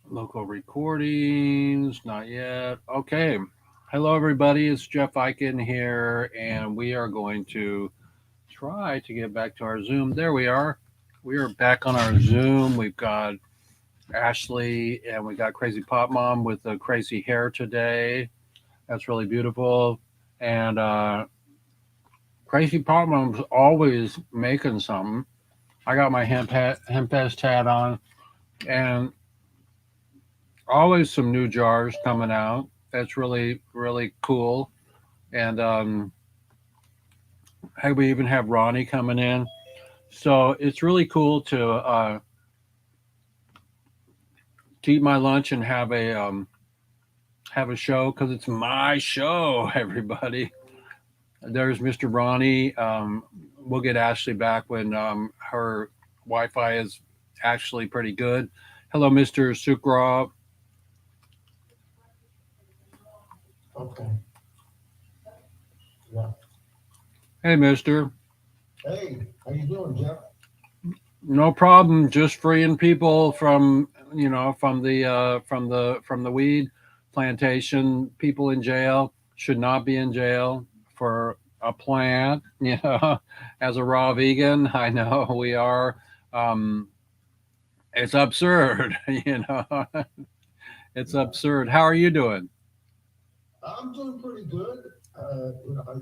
Local recordings, not yet. Okay. Hello, everybody. It's Jeff Eichen here, and we are going to try to get back to our Zoom. There we are. We are back on our Zoom. We've got Ashley and we got Crazy Pop Mom with the crazy hair today. That's really beautiful. And Crazy Pop Mom's always making something. I got my hempest hat on, and always some new jars coming out. That's really cool. And hey, we even have Ronnie coming in. So it's really cool to eat my lunch and have a show because it's my show. Everybody, there's Mr. Ronnie. We'll get Ashley back when her Wi-Fi is actually pretty good. Hello, Mr. Sukra. Okay. Yeah. Hey, Mister. Hey, how you doing, Jeff? No problem. Just freeing people from from the weed plantation. People in jail should not be in jail for a plant. As a raw vegan, I know we are. Um, it's absurd. It's absurd. How are you doing? I'm doing pretty good. I'm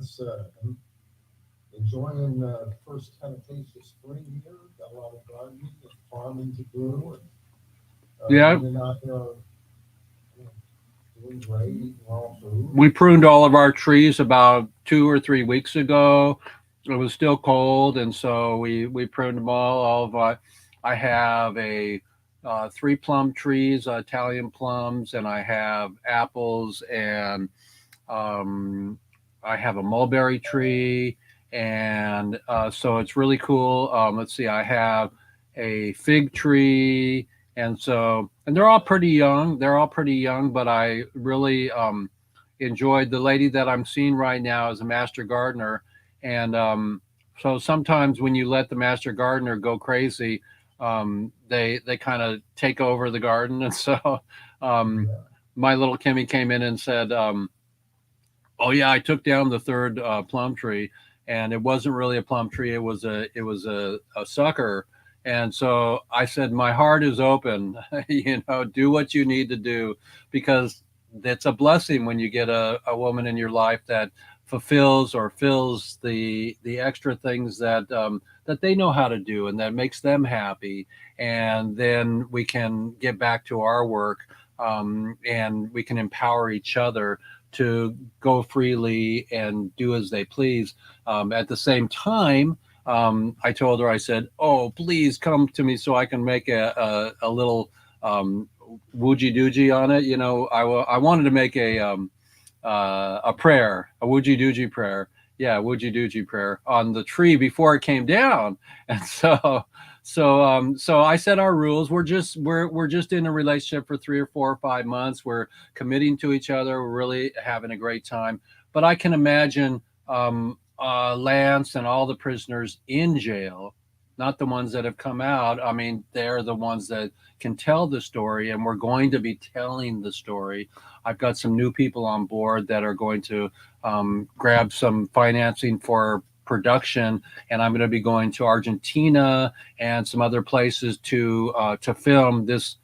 enjoying the first 10 days of spring here. Got a lot of gardening and farming to do, and Yeah, living out here, doing great, eating raw food. we pruned all of our trees about 2 or 3 weeks ago. It was still cold, and so we pruned them all. I have a three plum trees, Italian plums, and I have apples, and um, I have a mulberry tree, and so it's really cool. Let's see, I have a fig tree, and they're all pretty young. They're all pretty young, but I really enjoyed the lady that I'm seeing right now as a master gardener, and so sometimes when you let the master gardener go crazy, they kind of take over the garden, and so um, Yeah. my little Kimmy came in and said. Oh yeah, I took down the third plum tree, and it wasn't really a plum tree. It was a sucker. And so I said, my heart is open. Do what you need to do because it's a blessing when you get a woman in your life that fulfills or fills the extra things that they know how to do and that makes them happy. And then we can get back to our work, and we can empower each other to go freely and do as they please. At the same time, I told her, I said, "Oh, please come to me so I can make a little wooji dooji on it." I wanted to make a prayer, a wooji dooji prayer. Yeah, wooji dooji prayer on the tree before it came down, and so I set our rules. We're just in a relationship for 3 or 4 or 5 months. We're committing to each other. We're really having a great time. But I can imagine Lance and all the prisoners in jail, not the ones that have come out. I mean, they're the ones that can tell the story, and we're going to be telling the story. I've got some new people on board that are going to grab some financing for production, and I'm going to be going to Argentina and some other places to film this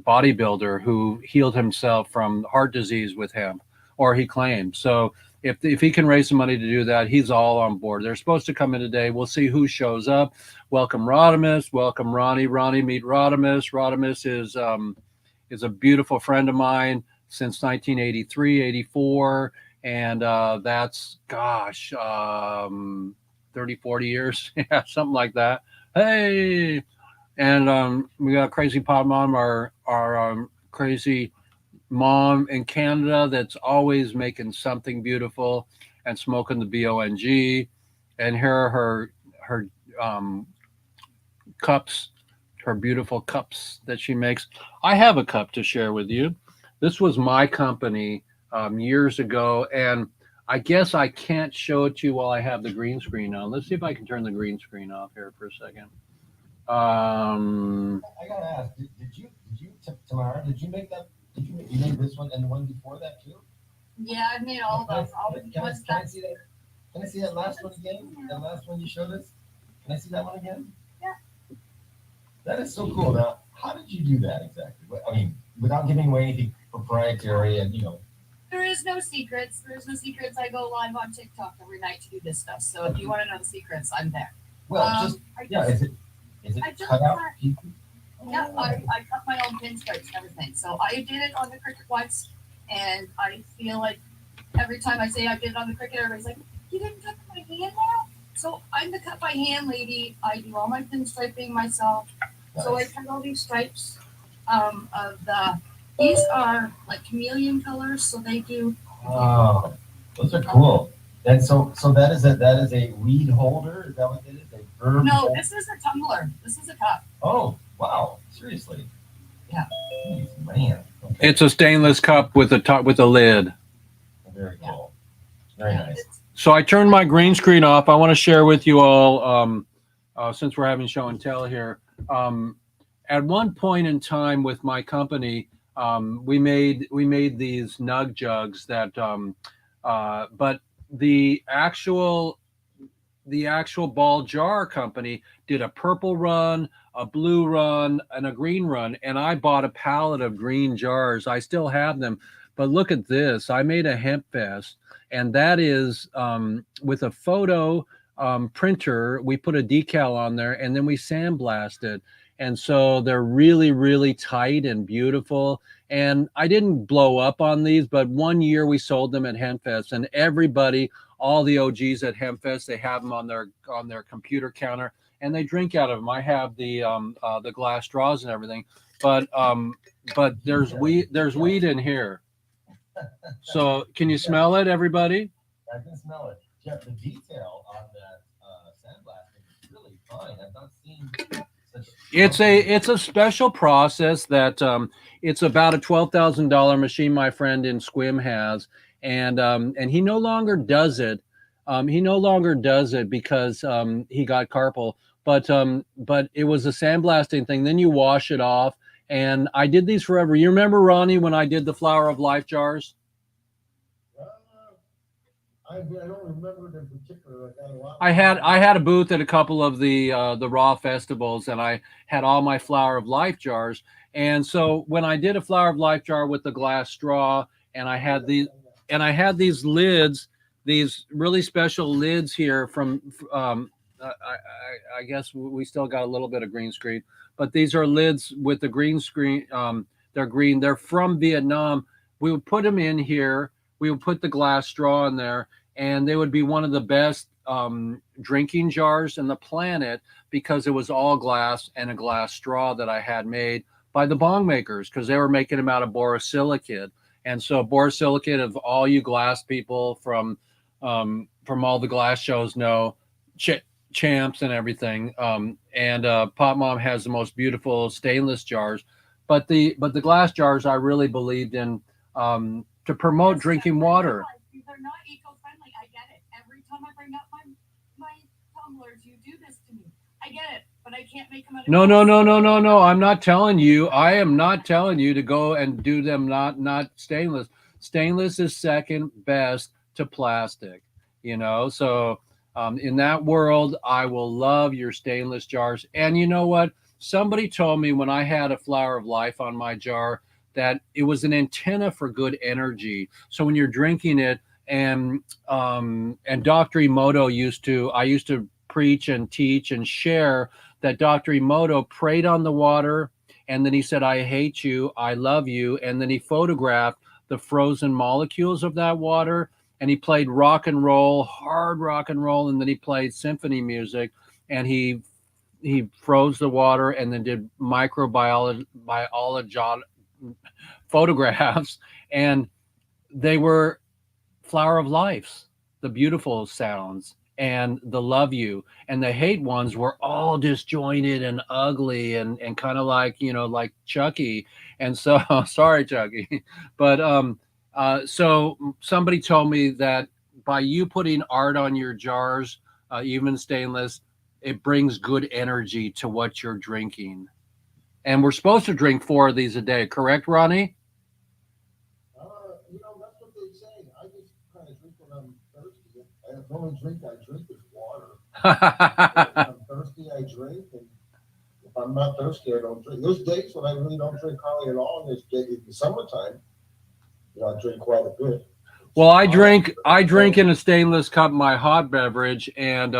bodybuilder who healed himself from heart disease with hemp, or he claims. So if he can raise some money to do that, he's all on board. They're supposed to come in today. We'll see who shows up. Welcome Rodimus. Welcome Ronnie. Ronnie, meet Rodimus. Rodimus is a beautiful friend of mine since 1983, 84, and that's gosh, 30, 40 years, yeah, something like that. Hey, and we got Crazy Pop Mom, our crazy mom in Canada that's always making something beautiful and smoking the bong. And here are her um, cups, her beautiful cups that she makes. I have a cup to share with you. This was my company years ago, and I guess I can't show it to you while I have the green screen on. Let's see if I can turn the green screen off here for a second. I gotta ask, did you Tamara, did you make that? You made this one and the one before that too? Yeah, I've made all of those. All the Can ones I that. see that? Can I see that last one again? That last one you showed us? Can I see that one again? Yeah. That is so cool. Now, how did you do that exactly? I mean, without giving away anything proprietary and There is no secrets. There's no secrets. I go live on TikTok every night to do this stuff. So if you want to know the secrets, I'm there. well, just I yeah. just, Is it I just cut out? cut- yeah, I cut my own pinstripes and everything. So I did it on the cricket once, and I feel like every time I say I did it on the cricket, everybody's like, "You didn't cut by hand now?" So I'm the cut by hand lady. I do all my pinstriping myself. So I Nice. cut all these stripes of the. These are like chameleon colors, so they do. Oh, those are cool. And so that is a weed holder. Is that what it is? A herb No, holder? this is a tumbler. This is a cup. Oh, wow. Seriously. Yeah. Jeez, man. Okay. It's a stainless cup with a top with a lid. Very cool. Very nice. It's- So I turned my green screen off. I want to share with you all, since we're having show and tell here. At one point in time with my company, we made these nug jugs that, but the actual ball jar company did a purple run, a blue run, and a green run, and I bought a pallet of green jars. I still have them, but look at this. I made a hemp vest, and that is with a photo printer. We put a decal on there, and then we sandblast it, and so they're really, really tight and beautiful. And I didn't blow up on these, but one year we sold them at Hempfest, and everybody, all the OGs at Hempfest, they have them on their computer counter, and they drink out of them. I have the glass straws and everything, but there's weed in here. So can you smell it, everybody? I can smell it. Jeff, the detail on that sandblasting is really fine. I've not seen such. It's a special process that it's about a $12,000 machine my friend in Squim has, and he no longer does it. He no longer does it because he got carpal. But it was a sandblasting thing. Then you wash it off, and I did these forever. You remember, Ronnie, when I did the Flower of Life jars? I don't remember it in particular. I got a lot. I had a booth at a couple of the raw festivals, and I had all my Flower of Life jars. And so when I did a Flower of Life jar with the glass straw, and I had these lids, these really special lids here from I guess we still got a little bit of green screen, but these are lids with the green screen. They're green. They're from Vietnam. We would put them in here. We would put the glass straw in there, and they would be one of the best drinking jars in the planet because it was all glass and a glass straw that I had made by the bong makers because they were making them out of borosilicate. And so borosilicate, of all you glass people from all the glass shows know, champs and everything. And Pop Mom has the most beautiful stainless jars, but the glass jars I really believed in. To promote drinking water. They're not eco-friendly. I get it. Every time I bring up my tumblers, you do this to me. I get it, but I can't make them out of No. I'm not telling you. I am not telling you to go and do them not stainless. Stainless is second best to plastic. So in that world, I will love your stainless jars. And you know what? Somebody told me when I had a Flower of Life on my jar that it was an antenna for good energy. So when you're drinking it, and Dr. Emoto I used to preach and teach and share that Dr. Emoto prayed on the water, and then he said, "I hate you, I love you," and then he photographed the frozen molecules of that water, and he played rock and roll, hard rock and roll, and then he played symphony music, and he froze the water and then did microbiology photographs, and they were Flower of Lives, the beautiful sounds, and the love you, and the hate ones were all disjointed and ugly and kind of like like Chucky. And so sorry, Chucky. But so somebody told me that by you putting art on your jars, even stainless, it brings good energy to what you're drinking. And we're supposed to drink 4 of these a day, correct, Ronnie? That's what they say. I just kind of drink when I'm thirsty. The only drink I drink is water. When I'm thirsty, I drink, and if I'm not thirsty, I don't drink. There's days when I really don't drink hardly at all, and there's days in the summertime, I drink quite a bit. Well, I drink in a stainless cup my hot beverage, and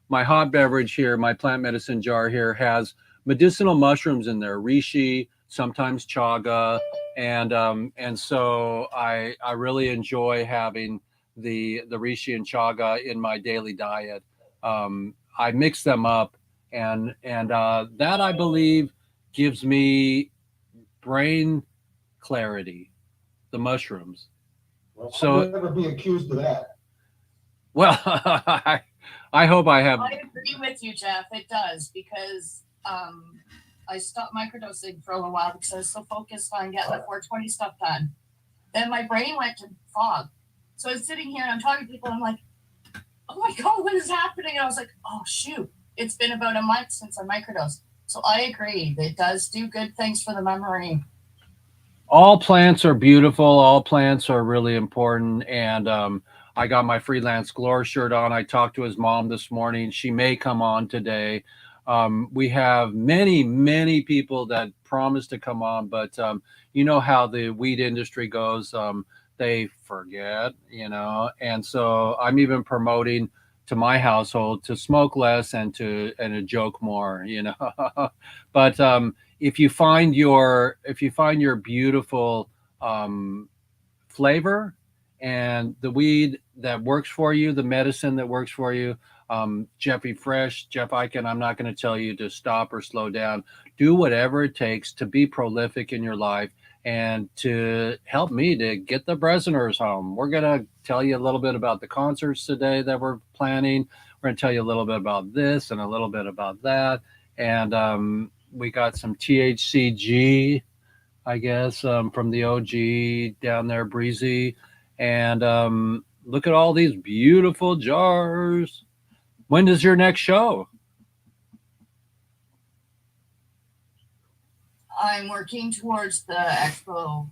my hot beverage here, my plant medicine jar here, has medicinal mushrooms in there, reishi, sometimes chaga, and so I really enjoy having the reishi and chaga in my daily diet. I mix them up, and that I believe gives me brain clarity. The mushrooms. Well, So- I'll never be accused of that. Well, I hope I have. I agree with you, Jeff. It does because I stopped microdosing for a little while because I was so focused on getting the 420 stuff done. Then my brain went to fog. So I was sitting here and I'm talking to people. And I'm like, oh my God, what is happening? And I was like, oh shoot, it's been about a month since I microdosed. So I agree. It does do good things for the memory. All plants are beautiful. All plants are really important. And I got my freelance Glore shirt on. I talked to his mom this morning. She may come on today. We have many people that promise to come on, but you know how the weed industry goes. They forget, and so I'm even promoting to my household to smoke less and to joke more, but if you find your beautiful flavor and the weed that works for you, the medicine that works for you, Jeff Eichen, I'm not going to tell you to stop or slow down. Do whatever it takes to be prolific in your life and to help me to get the Bresners home. We're going to tell you a little bit about the concerts today that we're planning. We're going to tell you a little bit about this and a little bit about that. And we got some THCG, I guess, from the OG down there, Breezy. And look at all these beautiful jars. When does your next show? I'm working towards the expo,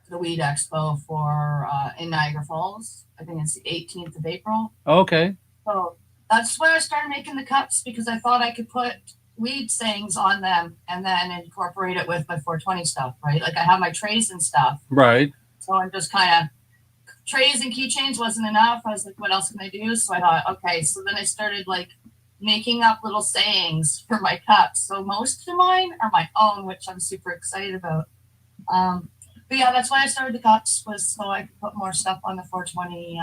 the Weed Expo for in Niagara Falls. I think it's the 18th of April. Okay. So that's when I started making the cups because I thought I could put weed sayings on them and then incorporate it with my 420 stuff, right? Like I have my trays and stuff. Right. So I'm just kind of trays and keychains wasn't enough. I was like, what else can I do? So I thought, okay. So then I started like making up little sayings for my cups. So most of mine are my own, which I'm super excited about. But yeah, that's why I started the cups was so I could put more stuff on the 420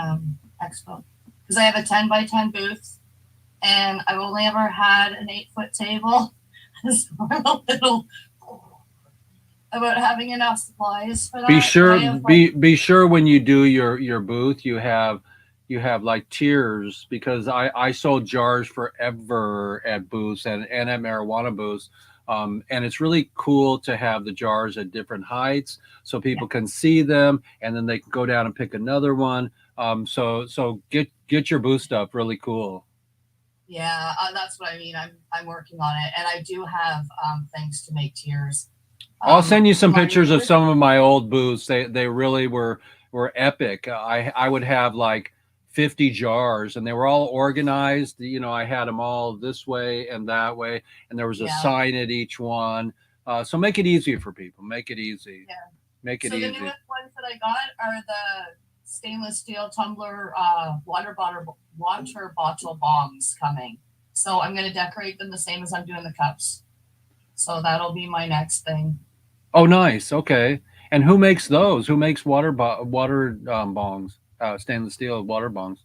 expo because I have a 10 by 10 booth and I've only ever had an 8-foot table. So I'm a little about having enough supplies for that. Be sure when you do your booth you have like tiers, because I sold jars forever at booths and at marijuana booths, and it's really cool to have the jars at different heights so people can see them and then they can go down and pick another one. So get your booth stuff really cool. Yeah, that's what I mean. I'm working on it, and I do have things to make tiers. I'll send you some pictures of some of my old booths. They really were epic. I would have like 50 jars and they were all organized. I had them all this way and that way, and there was a sign at each one. So make it easy for people. Make it easy. Yeah. Make it easy. easy. The newest ones that I got are the stainless steel tumbler water bottle bombs coming. So I'm going to decorate them the same as I'm doing the cups. So that'll be my next thing. Oh, nice. Okay. And who makes those? Who makes water bongs? Stainless steel water bongs.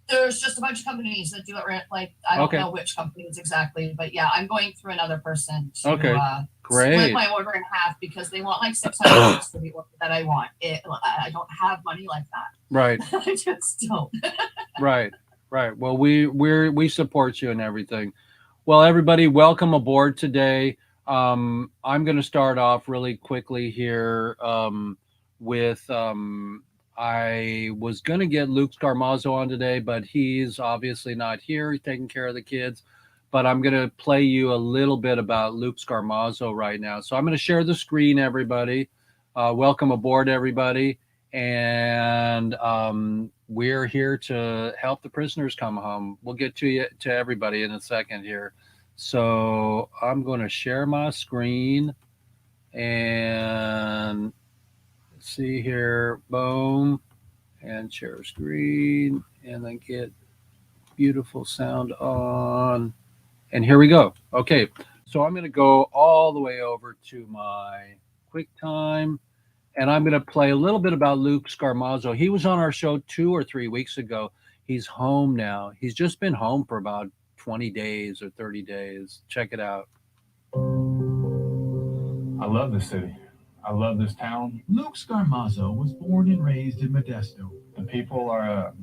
There's just a bunch of companies that do it. Like I don't know which companies exactly, but yeah, I'm going through another person to split my order in half because they want like $600 for the order that I want. I don't have money like that. Right. I just don't. Right. Well, we support you and everything. Well, everybody, welcome aboard today. I'm going to start off really quickly here with I was going to get Luke Scarmazzo on today, but he's obviously not here. He's taking care of the kids. but I'm going to play you a little bit about Luke Scarmazzo right now. So I'm going to share the screen, everybody. Welcome aboard, everybody. And we're here to help the prisoners come home. We'll get to everybody in a second here. So I'm going to share my screen and see here, boom, and share screen, and then get beautiful sound on. And here we go. Okay, so I'm going to go all the way over to my QuickTime, and I'm going to play a little bit about Luke Scarmazzo. He was on our show 2 or 3 weeks ago. He's home now. He's just been home for about 20 days or 30 days. Check it out. I love this city. I love this town. Luke Scarmazzo was born and raised in Modesto. The people are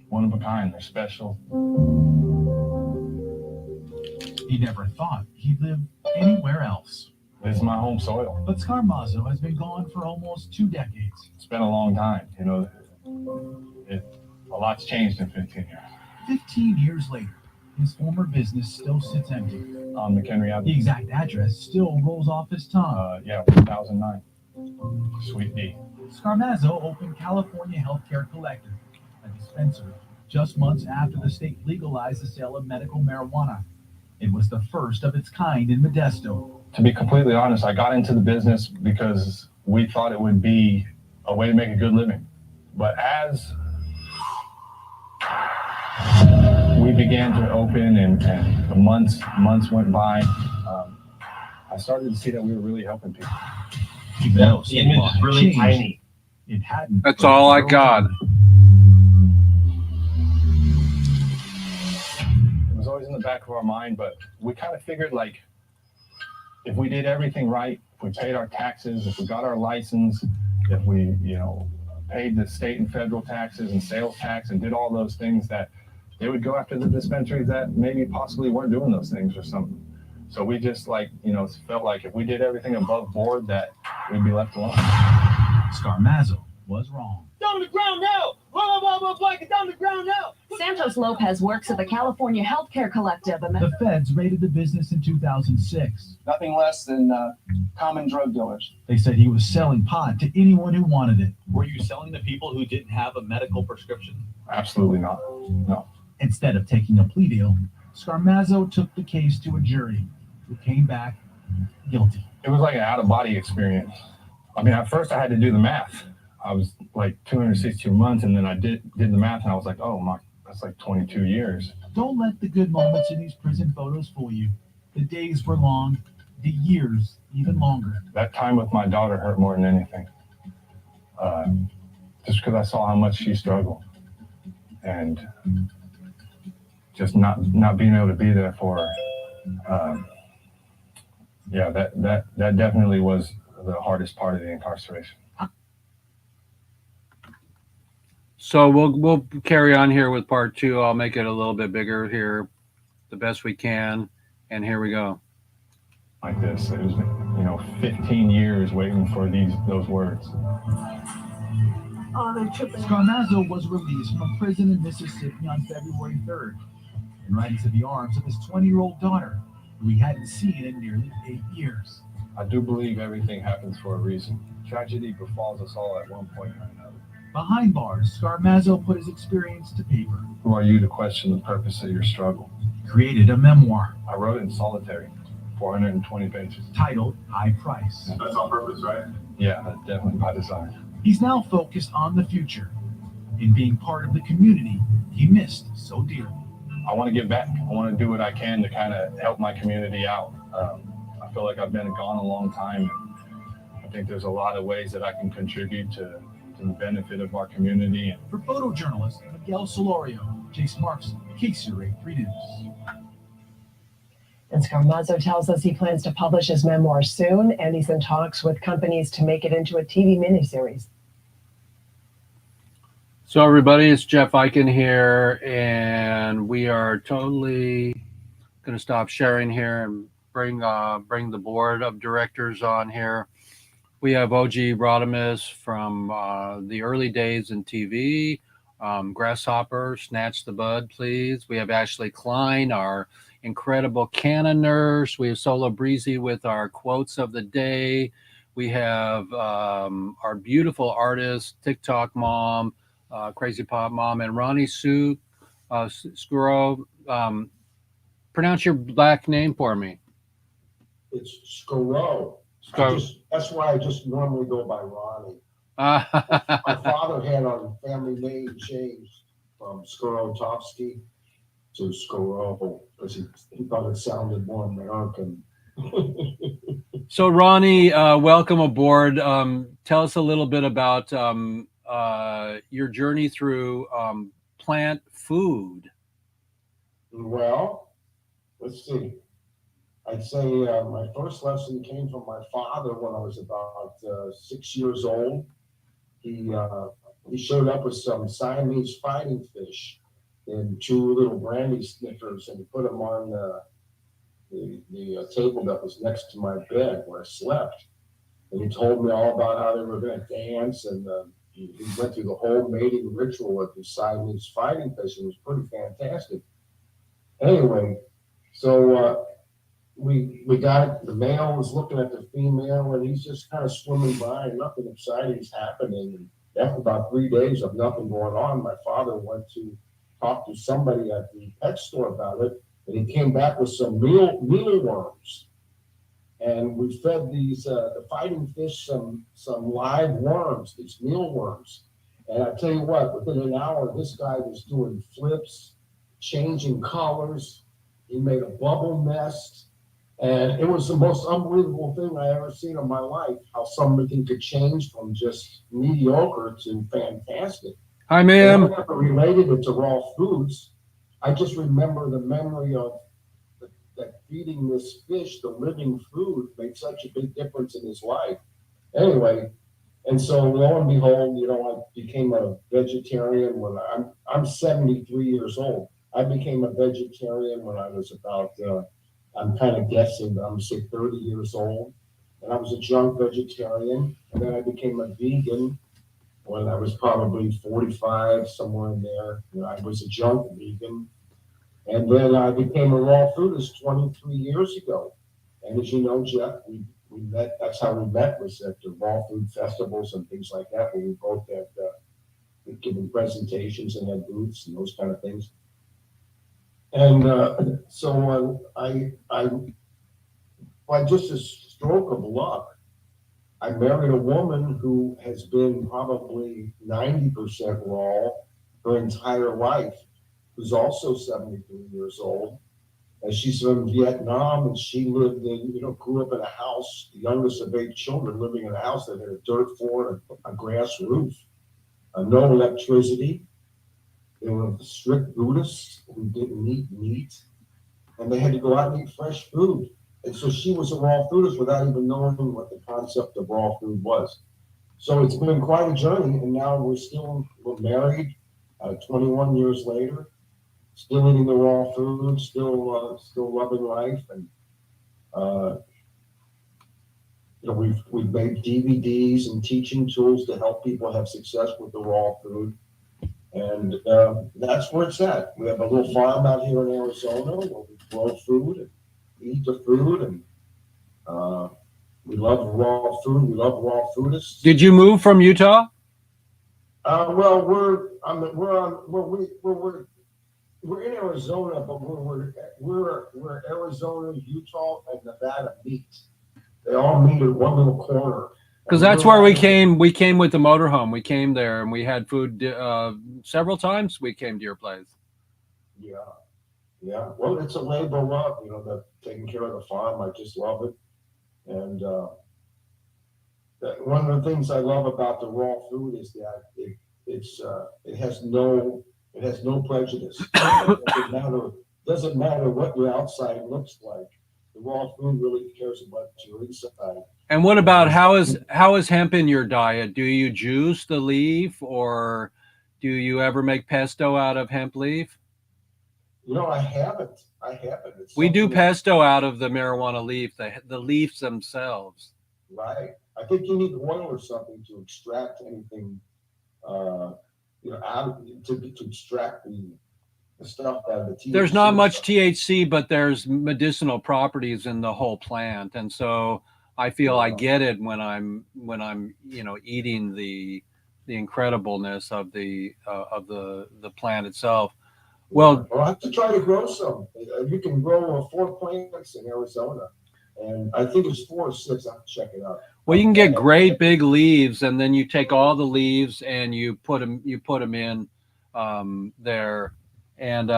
one of a kind. They're special. He never thought he'd live anywhere else. This is my home soil. But Scarmazzo has been gone for almost 2 decades. It's been a long time. You know, a lot's changed in 15 years. 15 years later, his former business still sits empty. On McHenry The Avenue. exact address still rolls off his tongue. Yeah, 2009. Sweet D. Scarmazzo opened California Healthcare Collective, a dispensary, just months after the state legalized the sale of medical marijuana. It was the first of its kind in Modesto. To be completely honest, I got into the business because we thought it would be a way to make a good living. But as we began to open and the months went by, I started to see that we were really helping people. Even though The image is really changed, tiny. it hadn't. That's all I got. It was always in the back of our mind, but we kind of figured like if we did everything right, if we paid our taxes, if we got our license, if we, paid the state and federal taxes and sales tax and did all those things, that they would go after the dispensaries that maybe possibly weren't doing those things or something. So we just felt like if we did everything above board that we'd be left alone. Scarmazzo was wrong. Down the ground now! Black it down the ground now! Santos Lopez works at the California Healthcare Collective. The feds raided the business in 2006. Nothing less than common drug dealers. They said he was selling pot to anyone who wanted it. Were you selling to people who didn't have a medical prescription? Absolutely not. No. Instead of taking a plea deal, Scarmazzo took the case to a jury who came back guilty. It was like an out-of-body experience. I mean, at first I had to do the math. I was like 262 months, and then I did the math, and I was like, oh my, that's like 22 years. Don't let the good moments in these prison photos fool you. The days were long, the years even longer. That time with my daughter hurt more than anything. Just because I saw how much she struggled, and just not being able to be there for her. That definitely was the hardest part of the incarceration. So we'll carry on here with part 2. I'll make it a little bit bigger here, the best we can. And here we go. Like this, it was 15 years waiting for those words. Scarmazzo was released from prison in Mississippi on February 3rd and right into the arms of his 20-year-old daughter, who he hadn't seen in nearly 8 years. I do believe everything happens for a reason. Tragedy befalls us all at one point or another. Behind bars, Scarmazzo put his experience to paper. Who are you to question the purpose of your struggle? He created a memoir. I wrote it in solitary, 420 pages. Titled High Price. That's on purpose, right? Yeah, that's definitely by design. He's now focused on the future, in being part of the community he missed so dearly. I want to give back. I want to do what I can to kind of help my community out. I feel like I've been gone a long time. And I think there's a lot of ways that I can contribute to the benefit of our community. For photojournalist Miguel Solorio, Jace Marks, KCRA 3 News. And Scarmazzo tells us he plans to publish his memoir soon, and he's in talks with companies to make it into a TV miniseries. So everybody, it's Jeff Eichen here, and we are totally going to stop sharing here and bring the board of directors on here. We have OG Rodimus from the early days in TV, Grasshopper, Snatch the Bud, Please. We have Ashley Klein, our incredible canoners. We have Solo Breezy with our quotes of the day. We have our beautiful artist, TikTok mom, Crazy Pop mom, and Ronnie Sue Scuro. Pronounce your black name for me. It's Scoro. That's why I just normally go by Ronnie. My father had our family name changed from Skorotovsky to Skoro because he thought it sounded more American. So Ronnie, welcome aboard. Tell us a little bit about your journey through plant food. Well, let's see. I'd say my first lesson came from my father when I was about 6 years old. He showed up with some Siamese fighting fish and 2 little brandy sniffers, and he put them on the table that was next to my bed where I slept. And he told me all about how they were going to dance, and he went through the whole mating ritual of the Siamese fighting fish. It was pretty fantastic. Anyway, so we got the male was looking at the female, and he's just kind of swimming by, and nothing exciting is happening. And after about 3 days of nothing going on, my father went to talk to somebody at the pet store about it, and he came back with some mealworms. And we fed these the fighting fish some live worms, these mealworms. And I tell you what, within an hour, this guy was doing flips, changing colors. He made a bubble nest. And it was the most unbelievable thing I ever seen in my life, how somebody could change from just mediocre to fantastic. Hi, ma'am. I never related it to raw foods. I just remember the memory of that feeding this fish, the living food, made such a big difference in his life. Anyway, and so lo and behold, I became a vegetarian when I'm 73 years old. I became a vegetarian when I was about I'm kind of guessing, but I'm gonna say 30 years old. And I was a junk vegetarian. And then I became a vegan when I was probably 45, somewhere in there. I was a junk vegan. And then I became a raw foodist 23 years ago. And as you know, Jeff, we met, that's how we met, was at the raw food festivals and things like that, where we both had given presentations and had booths and those kind of things. And so by just a stroke of luck, I married a woman who has been probably 90% raw her entire life, who's also 73 years old. And she's from Vietnam, and she lived grew up in a house, the youngest of 8 children, living in a house that had a dirt floor and a grass roof, no electricity. They were strict Buddhists who didn't eat meat, and they had to go out and eat fresh food. And so she was a raw foodist without even knowing what the concept of raw food was. So it's been quite a journey, and now we're married 21 years later, still eating the raw food, still loving life, and we've made DVDs and teaching tools to help people have success with the raw food. And that's where it's at. We have a little farm out here in Arizona where we grow food and eat the food, and we love raw food. We love raw foodists. Did you move from Utah? Well, we're in Arizona, but we're Arizona, Utah, and Nevada meet. They all meet at one little corner. Because that's where we came. We came with the motorhome. We came there and we had food several times. We came to your place. Yeah. Well, it's a labor of love, the taking care of the farm. I just love it. And one of the things I love about the raw food is that it has no prejudice. It doesn't matter what your outside looks like. The raw food really cares about your inside. And what about how is hemp in your diet? Do you juice the leaf, or do you ever make pesto out of hemp leaf? I haven't. We do pesto out of the marijuana leaf, the leaves themselves. Right. I think you need oil or something to extract anything, out to extract the stuff that the THC. There's not much THC, but there's medicinal properties in the whole plant, and so I feel I get it when I'm eating the incredibleness of the plant itself. Well, I'll have to try to grow some. You can grow 4 plants in Arizona, and I think it's 4 or 6. I have to check it out. Well, you can get great big leaves, and then you take all the leaves and you put them in there, and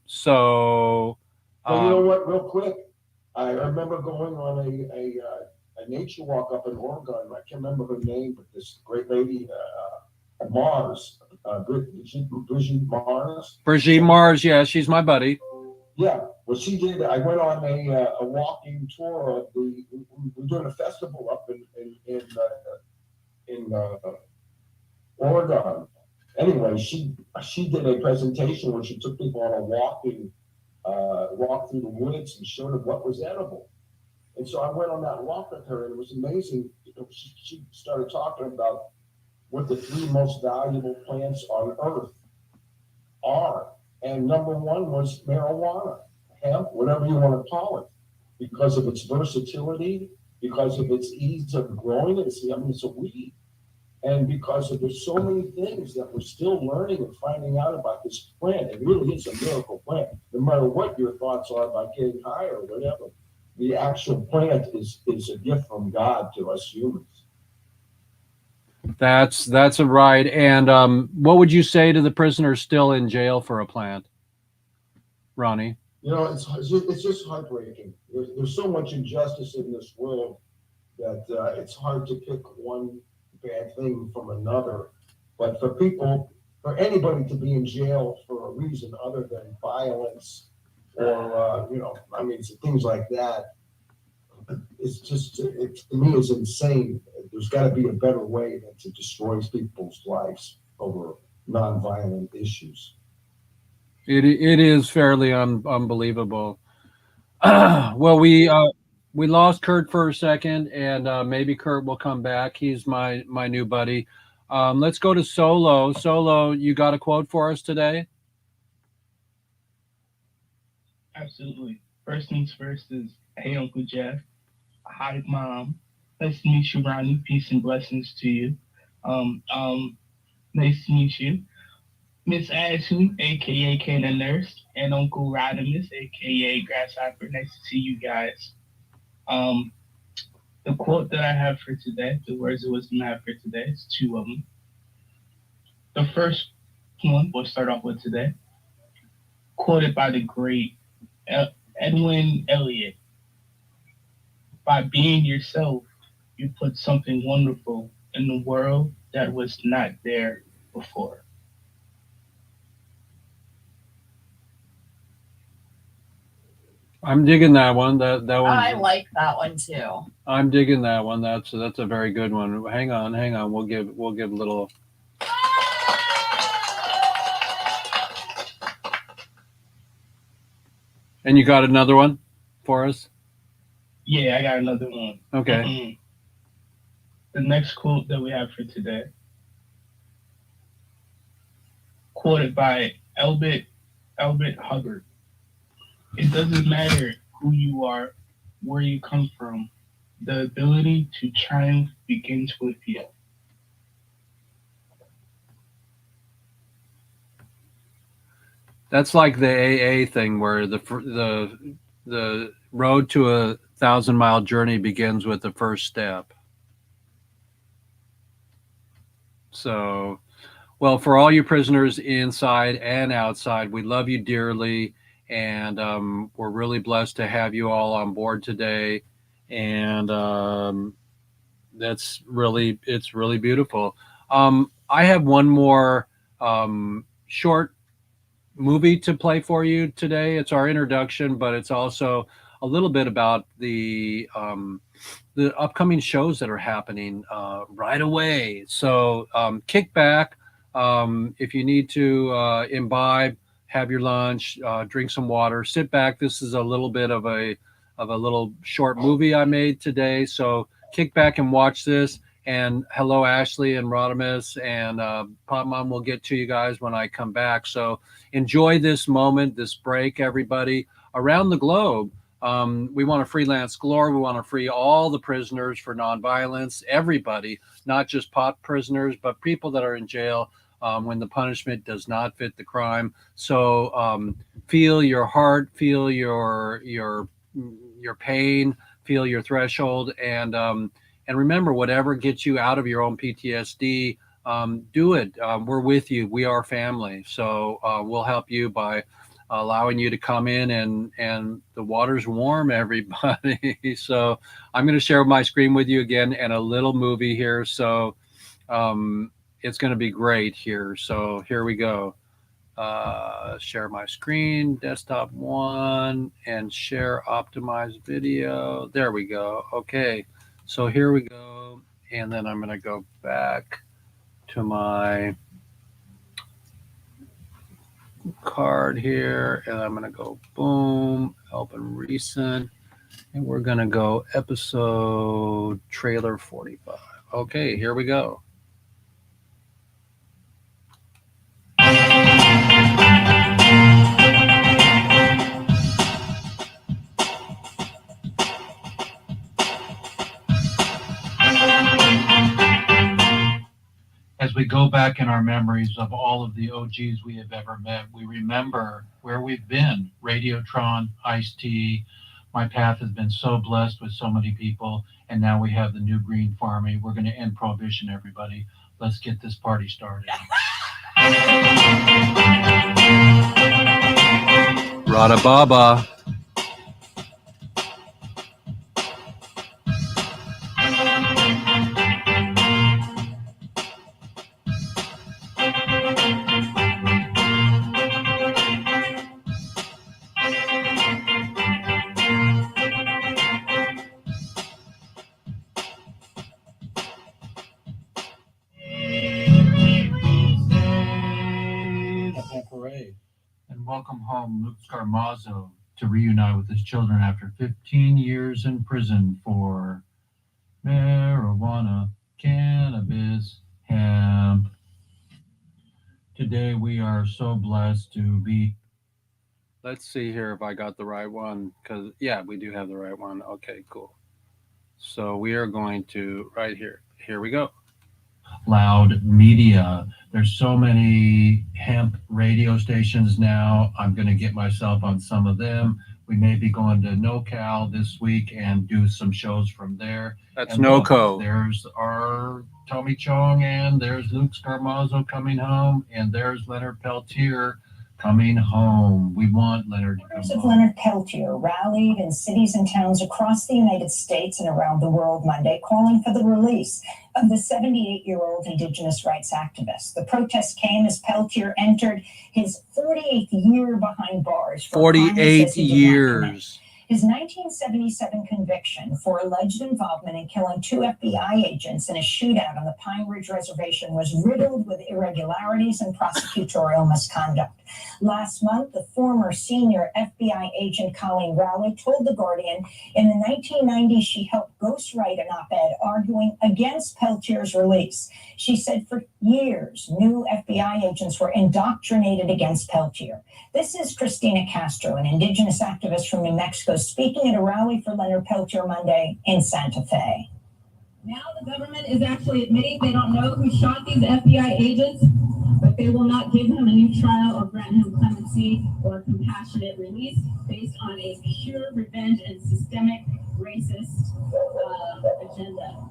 so. Well, you know what? Real quick, I remember going on a nature walk up in Oregon. I can't remember her name, but this great lady, Mars, Brigitte Mars. Brigitte Mars, yeah, she's my buddy. Yeah, well, she did. I went on a walking tour of we're doing a festival up in Oregon. Anyway, she did a presentation where she took people on a walk through the woods and showed them what was edible. And so I went on that walk with her, and it was amazing. She started talking about what the 3 most valuable plants on earth are. And number 1 was marijuana, hemp, whatever you want to call it, because of its versatility, because of its ease of growing it. It's a weed. And because of there's so many things that we're still learning and finding out about this plant. It really is a miracle plant. No matter what your thoughts are about getting high or whatever, the actual plant is a gift from God to us humans. That's a right. And what would you say to the prisoners still in jail for a plant, Ronnie? It's just heartbreaking. There's so much injustice in this world that it's hard to pick one bad thing from another. But for anybody to be in jail for a reason other than violence or things like that, it's just to me is insane. There's got to be a better way than to destroy people's lives over nonviolent issues. It is fairly unbelievable. Well, we lost Kurt for a second, and maybe Kurt will come back. He's my new buddy. Let's go to Solo. Solo, you got a quote for us today? Absolutely. First things first is, hey, Uncle Jeff. Hi, Mom. Nice to meet you, Ronnie. Peace and blessings to you. Nice to meet you. Miss Ashley, a.k.a. Ken the Nurse, and Uncle Rodimus, a.k.a. Grasshopper. Nice to see you guys. The quote that I have for today, the words of wisdom I have for today, is 2 of them. The first one we'll start off with today, quoted by the great Edwin Elliot. By being yourself, you put something wonderful in the world that was not there before. I'm digging that one. That one. I like that one too. I'm digging that one. That's a very good one. Hang on. We'll give a little. And you got another one for us? Yeah, I got another one. Okay. The next quote that we have for today, quoted by Albert Hubbard. It doesn't matter who you are, where you come from. The ability to triumph begins with you. That's like the AA thing where the road to a 1,000-mile journey begins with the first step. So, well, for all you prisoners inside and outside, we love you dearly, and we're really blessed to have you all on board today. And it's really beautiful. I have one more short movie to play for you today. It's our introduction, but it's also a little bit about the upcoming shows that are happening right away. So kick back. If you need to imbibe, have your lunch, drink some water, sit back. This is a little bit of a little short movie I made today. So kick back and watch this. And hello, Ashley and Rodimus, and Pop Mom will get to you guys when I come back. So enjoy this moment, this break, everybody around the globe. We want to free Lance Glore. We want to free all the prisoners for nonviolence, everybody, not just pot prisoners, but people that are in jail when the punishment does not fit the crime. So feel your heart, feel your pain, feel your threshold, and remember, whatever gets you out of your own PTSD, do it. We're with you. We are family. So we'll help you by allowing you to come in, and the water's warm, everybody. So I'm going to share my screen with you again and a little movie here. So it's going to be great here. So here we go. Share my screen, desktop 1, and share optimized video. There we go. Okay. So here we go. And then I'm going to go back to my card here, and I'm going to go boom, open recent, and we're going to go episode trailer 45. Okay, here we go. As we go back in our memories of all of the OGs we have ever met, we remember where we've been. Radiotron, Ice-T. My path has been so blessed with so many people, and now we have the new Green Farming. We're going to end Prohibition, everybody. Let's get this party started. Rada Baba. Parade. And welcome home, Luke Scarmazzo, to reunite with his children after 15 years in prison for marijuana, cannabis, hemp. Today we are so blessed to be. Let's see here if I got the right one, because yeah, we do have the right one. Okay, cool. So we are going to right here. Here we go. Loud media. There's so many hemp radio stations now. I'm going to get myself on some of them. We may be going to NoCal this week and do some shows from there. That's NoCo. There's our Tommy Chong, and there's Luke Scarmazzo coming home, and there's Leonard Peltier coming home. We want Leonard to come home. Leonard Peltier rallied in cities and towns across the United States and around the world Monday, calling for the release of the 78-year-old Indigenous rights activist. The protest came as Peltier entered his 48th year behind bars. 48 years. His 1977 conviction for alleged involvement in killing 2 FBI agents in a shootout on the Pine Ridge Reservation was riddled with irregularities and prosecutorial misconduct. Last month, the former senior FBI agent Colleen Rowley told The Guardian in the 1990s she helped ghostwrite an op-ed arguing against Peltier's release. She said for years, new FBI agents were indoctrinated against Peltier. This is Christina Castro, an Indigenous activist from New Mexico, speaking at a rally for Leonard Peltier Monday in Santa Fe. Now the government is actually admitting they don't know who shot these FBI agents, but they will not give him a new trial or grant him clemency or compassionate release based on a pure revenge and systemic racist agenda.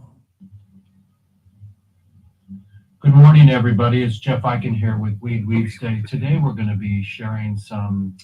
Good morning, everybody. It's Jeff Eichen here with WEEDSDAYS. Today we're going to be sharing some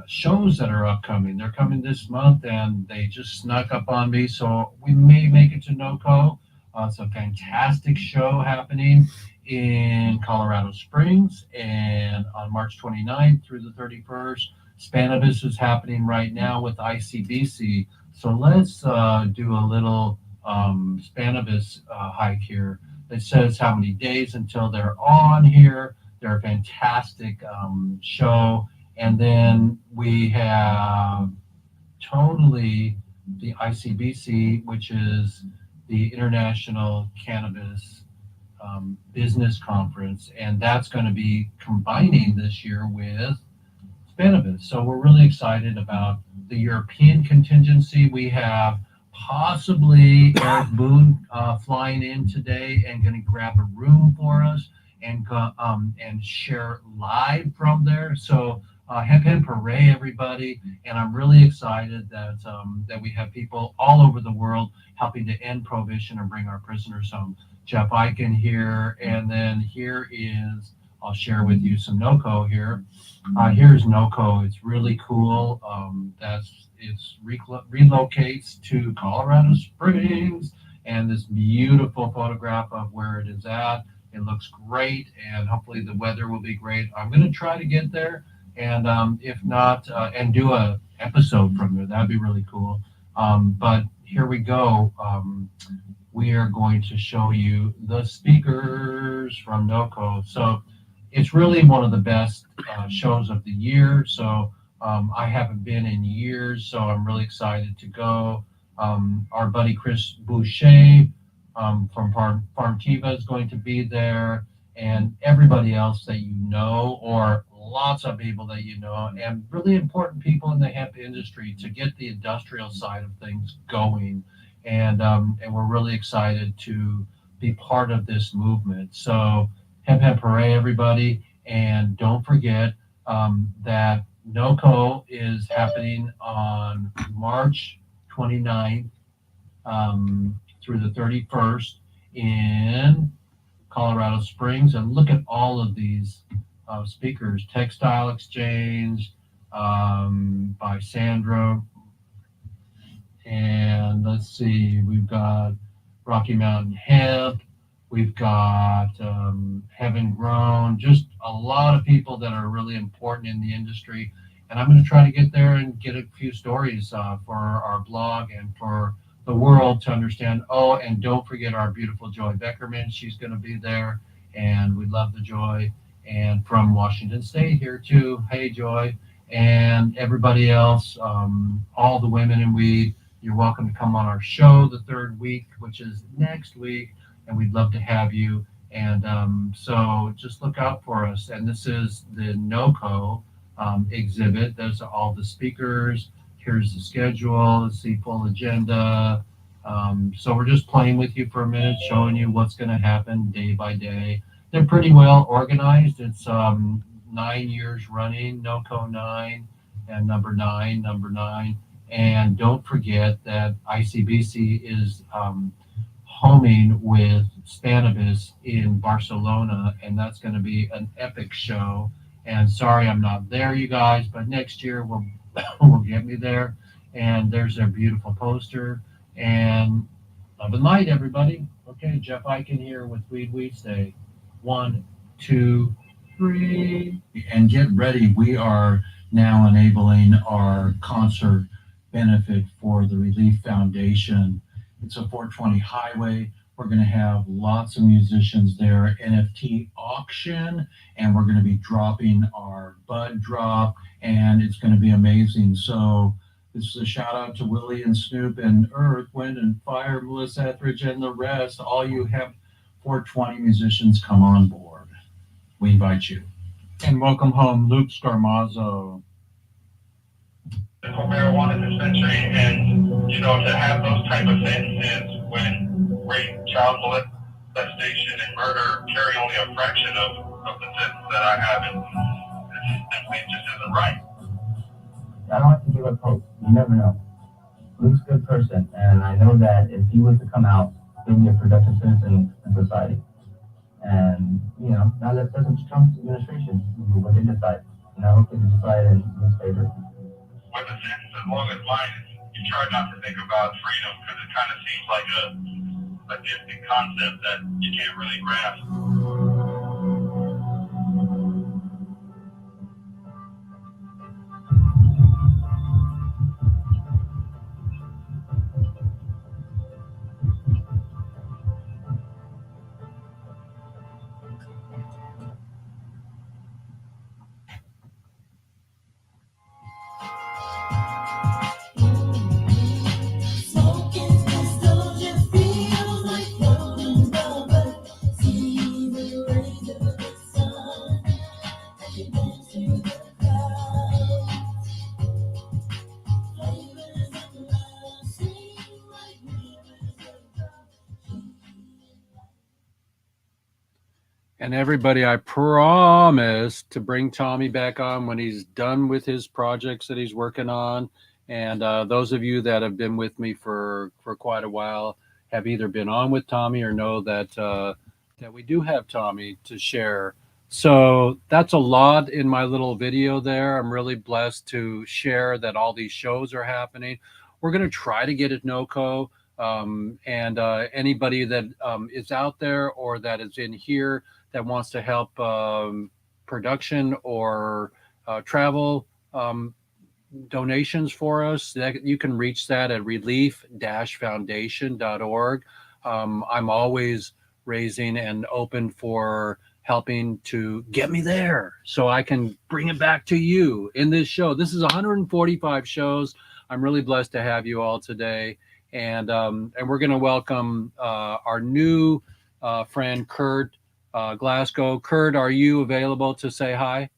shows that are upcoming. They're coming this month, and they just snuck up on me, so we may make it to NoCo. It's a fantastic show happening in Colorado Springs, and on March 29th through the 31st. Spanibus is happening right now with ICBC. So let's do a little Spanibus hike here. It says how many days until they're on here. They're a fantastic show. And then we have totally the ICBC, which is the International Cannabis Business Conference, and that's going to be combining this year with Spannabis. So we're really excited about the European contingency. We have possibly Eric Boone flying in today and going to grab a room for us and share live from there. So hep hemp hooray, everybody! And I'm really excited that that we have people all over the world helping to end prohibition and bring our prisoners home. Jeff Eichen here, and then here is, I'll share with you some NOCO here. Here's NOCO. It's really cool. It's relocates to Colorado Springs, and this beautiful photograph of where it is at. It looks great, and hopefully the weather will be great. I'm going to try to get there, and if not, and do a episode from there. That'd be really cool. But here we go. We are going to show you the speakers from NOCO. So it's really one of the best shows of the year. So I haven't been in years, so I'm really excited to go. Our buddy Chris Boucher from Farmtiva is going to be there, and everybody else that you know, or lots of people that you know, and really important people in the hemp industry to get the industrial side of things going. And we're really excited to be part of this movement. So hep hep hooray, everybody. And don't forget that NOCO is happening on March 29th through the 31st in Colorado Springs. And look at all of these speakers. Textile Exchange by Sandra. And let's see, we've got Rocky Mountain Hemp. We've got Heaven Grown, just a lot of people that are really important in the industry. And I'm going to try to get there and get a few stories for our blog and for the world to understand. Oh, and don't forget our beautiful Joy Beckerman. She's going to be there, and we love the Joy. And from Washington State here too. Hey, Joy. And everybody else, all the women in weed, you're welcome to come on our show the third week, which is next week. And we'd love to have you. And so just look out for us. And this is the NOCO exhibit. Those are all the speakers. Here's the schedule. Let's see, full agenda. So we're just playing with you for a minute, showing you what's going to happen day by day. They're pretty well organized. It's 9 years running, NOCO 9, and number 9. And don't forget that ICBC is homing with Spannabis in Barcelona, and that's going to be an epic show. And sorry I'm not there, you guys, but next year will get me there. And there's their beautiful poster. And love and light, everybody. Okay, Jeff Eichen here with WEEDSDAYS. 1, 2, 3. And get ready. We are now enabling our concert benefit for the Relief Foundation. It's a 420 highway. We're going to have lots of musicians there, NFT auction, and we're going to be dropping our bud drop, and it's going to be amazing. So this is a shout out to Willie and Snoop and Earth, Wind and Fire, Melissa Etheridge, and the rest. All you have 420 musicians, come on board. We invite you. And welcome home, Luke Scarmazzo. Marijuana dispensary, and to have those type of sentences when rape, child molestation, and murder carry only a fraction of the sentence that I have, and it just isn't right. I don't have to give up hope. You never know. Luke's a good person, and I know that if he was to come out, he'll be a productive citizen in society. And now that doesn't Trump's administration, what they decide. And I hope they decide in his favor. With a sentence as long as mine, you try not to think about freedom because it kind of seems like a distant concept that you can't really grasp. Smoking can still just feel And everybody, I promise to bring Tommy back on when he's done with his projects that he's working on. And those of you that have been with me for quite a while have either been on with Tommy or know that that we do have Tommy to share. So that's a lot in my little video there. I'm really blessed to share that all these shows are happening. We're going to try to get it NOCO. And anybody that is out there or that is in here that wants to help production or travel donations for us, that you can reach that at relief-foundation.org. I'm always raising and open for helping to get me there so I can bring it back to you in this show. This is 145 shows. I'm really blessed to have you all today. And we're going to welcome our new friend, Kurt Glasgow. Kurt, are you available to say hi?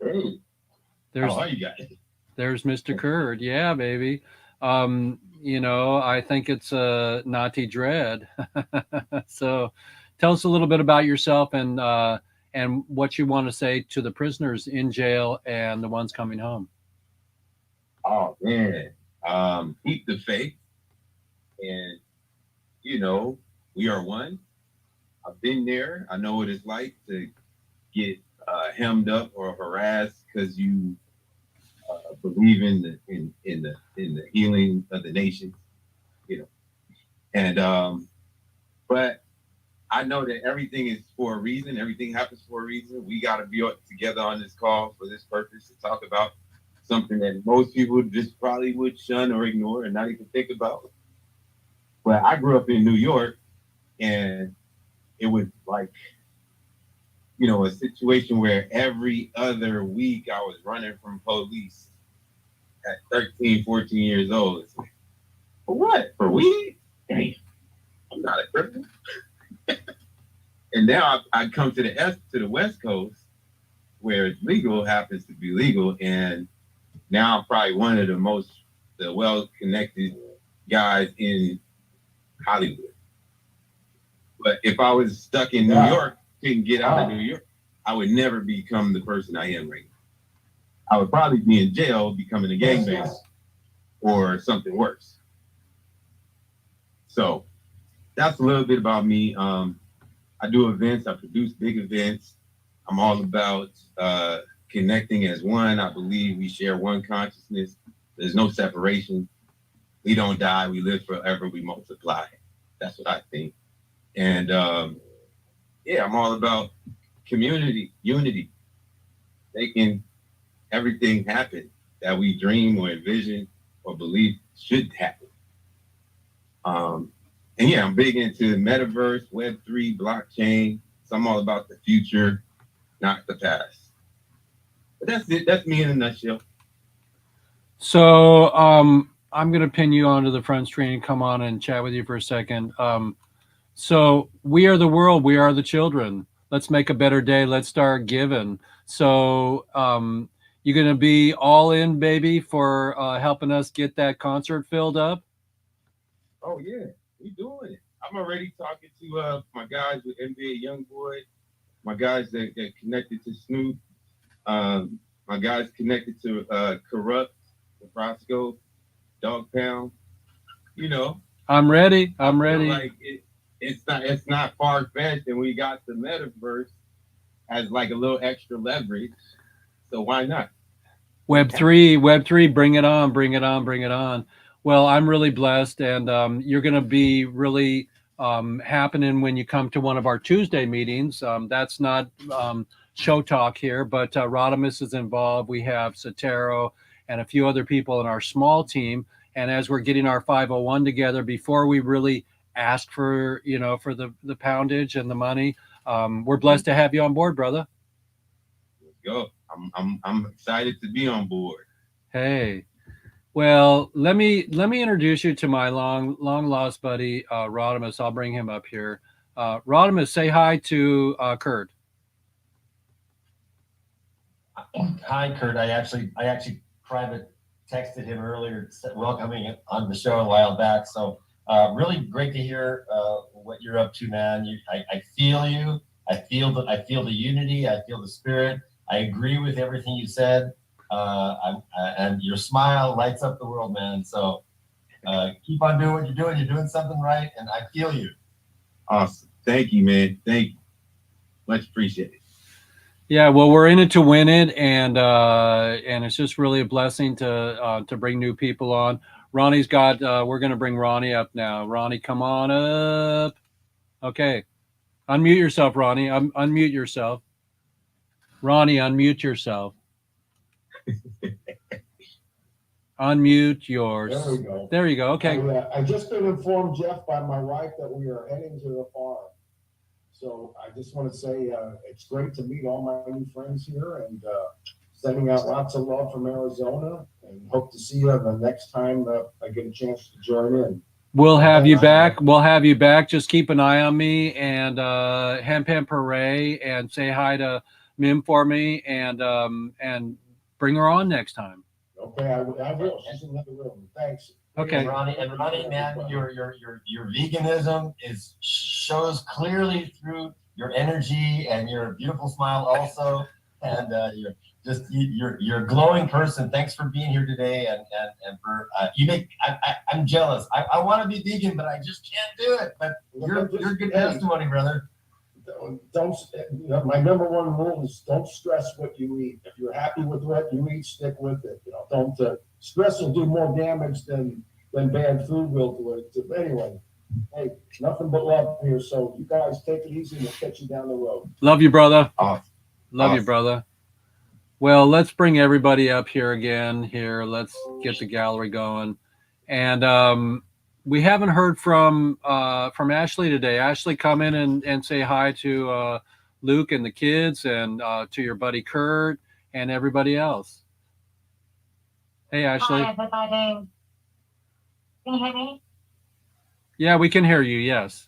Hey, There's, how are you guys? There's Mr. Kurt. Yeah, baby. You know, I think it's Nati Dread. So tell us a little bit about yourself and what you want to say to the prisoners in jail and the ones coming home. Oh, man. Keep the faith. And, you know, we are one. I've been there. I know what it's like to get hemmed up or harassed because you believe in the healing of the nation, you know. And but I know that everything is for a reason. Everything happens for a reason. We got to be together on this call for this purpose to talk about something that most people just probably would shun or ignore and not even think about. But I grew up in New York, and it was like, you know, a situation where every other week I was running from police at 13, 14 years old. It's like, for what? For weed? Damn, I'm not a criminal. And now I come to the West Coast where it's legal, happens to be legal, and now I'm probably one of the well-connected guys in Hollywood. But if I was stuck in New York, couldn't get out of New York, I would never become the person I am right now. I would probably be in jail becoming a gangbanger or something worse. So that's a little bit about me. I do events, I produce big events. I'm all about connecting as one. I believe we share one consciousness. There's no separation. We don't die, we live forever, we multiply. That's what I think. And yeah, I'm all about community, unity, making everything happen that we dream or envision or believe should happen. And yeah, I'm big into metaverse, Web3, blockchain. So I'm all about the future, not the past. But that's it. That's me in a nutshell. So I'm going to pin you onto the front screen and come on and chat with you for a second. So we are the world. We are the children. Let's make a better day. Let's start giving. So you're going to be all in, baby, for helping us get that concert filled up? Oh, yeah. We doing it. I'm already talking to my guys with NBA Youngboy, my guys that connected to Snoop, my guys connected to Corrupt, Roscoe, Dog Pound. You know, I'm ready. I'm ready. Like it's not far fetched, and we got the metaverse as like a little extra leverage. So why not? Web3, bring it on, bring it on, bring it on. Well, I'm really blessed, and you're going to be really happening when you come to one of our Tuesday meetings. That's not show talk here, but Rodimus is involved. We have Sotero and a few other people in our small team. And as we're getting our 501 together, before we really ask for, you know, for the poundage and the money, we're blessed to have you on board, brother. Let's go. I'm excited to be on board. Hey. Well, let me introduce you to my long lost buddy, Rodimus. I'll bring him up here. Rodimus, say hi to Kurt. Hi, Kurt. I actually private texted him earlier, welcoming him on the show a while back. So really great to hear what you're up to, man. I feel you. I feel the unity. I feel the spirit. I agree with everything you said. And your smile lights up the world, man. So keep on doing what you're doing. You're doing something right, and I feel you. Awesome. Thank you, man. Thank you. Much appreciated. Yeah, well, we're in it to win it, and it's just really a blessing to bring new people on. Ronnie's got. We're going to bring Ronnie up now. Ronnie, come on up. Okay, unmute yourself, Ronnie. Unmute yourself. Ronnie, unmute yourself. Unmute yours. There we go. There you go. Okay. I just been informed, Jeff, by my wife that we are heading to the farm. So I just want to say it's great to meet all my new friends here, and sending out lots of love from Arizona, and hope to see you the next time I get a chance to join in. We'll have you back. We'll have you back. Just keep an eye on me, and Hempen Parade, and say hi to Mim for me, and bring her on next time. Okay, I will. She's in the room. Thanks. Okay. And Ronnie, man, your veganism shows clearly through your energy and your beautiful smile also, and you're a glowing person. Thanks for being here today, and for I'm jealous. I want to be vegan, but I just can't do it. But you're good testimony, brother. Don't my number one rule is don't stress what you eat. If you're happy with what you eat, stick with it. Don't stress will do more damage than bad food will do it. Anyway, hey, nothing but love here. So you guys take it easy, and we'll catch you down the road. Love you, brother. Love you, Awesome. brother. Well, let's bring everybody up here again. Let's get the gallery going, and we haven't heard from Ashley today. Ashley, come in and say hi to Luke and the kids, and to your buddy Kurt and everybody else. Hey, Ashley. Hi, everybody. Can you hear me? Yeah, we can hear you. Yes.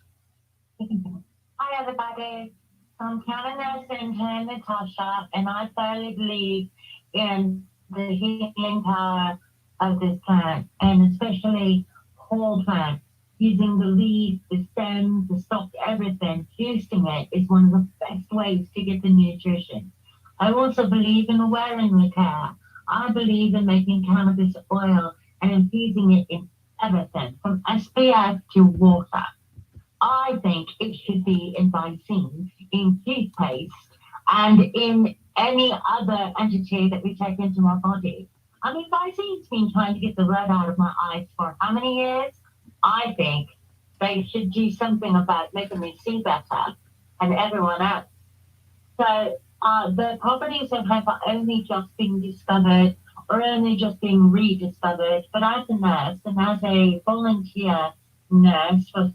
Hi, everybody. I'm Canada Center, Natasha, and I thoroughly believe in the healing power of this plant, and especially whole plant. Using the leaves, the stems, the stalk, everything, juicing it is one of the best ways to get the nutrition. I also believe in wearing repair. I believe in making cannabis oil and infusing it in everything, from SPF to water. I think it should be in Visine, in toothpaste, and in any other entity that we take into our body. I mean, Visine's been trying to get the red out of my eyes for how many years? I think they should do something about making me see better and everyone else. So the properties have only just been discovered or only just being rediscovered. But as a nurse and as a volunteer nurse for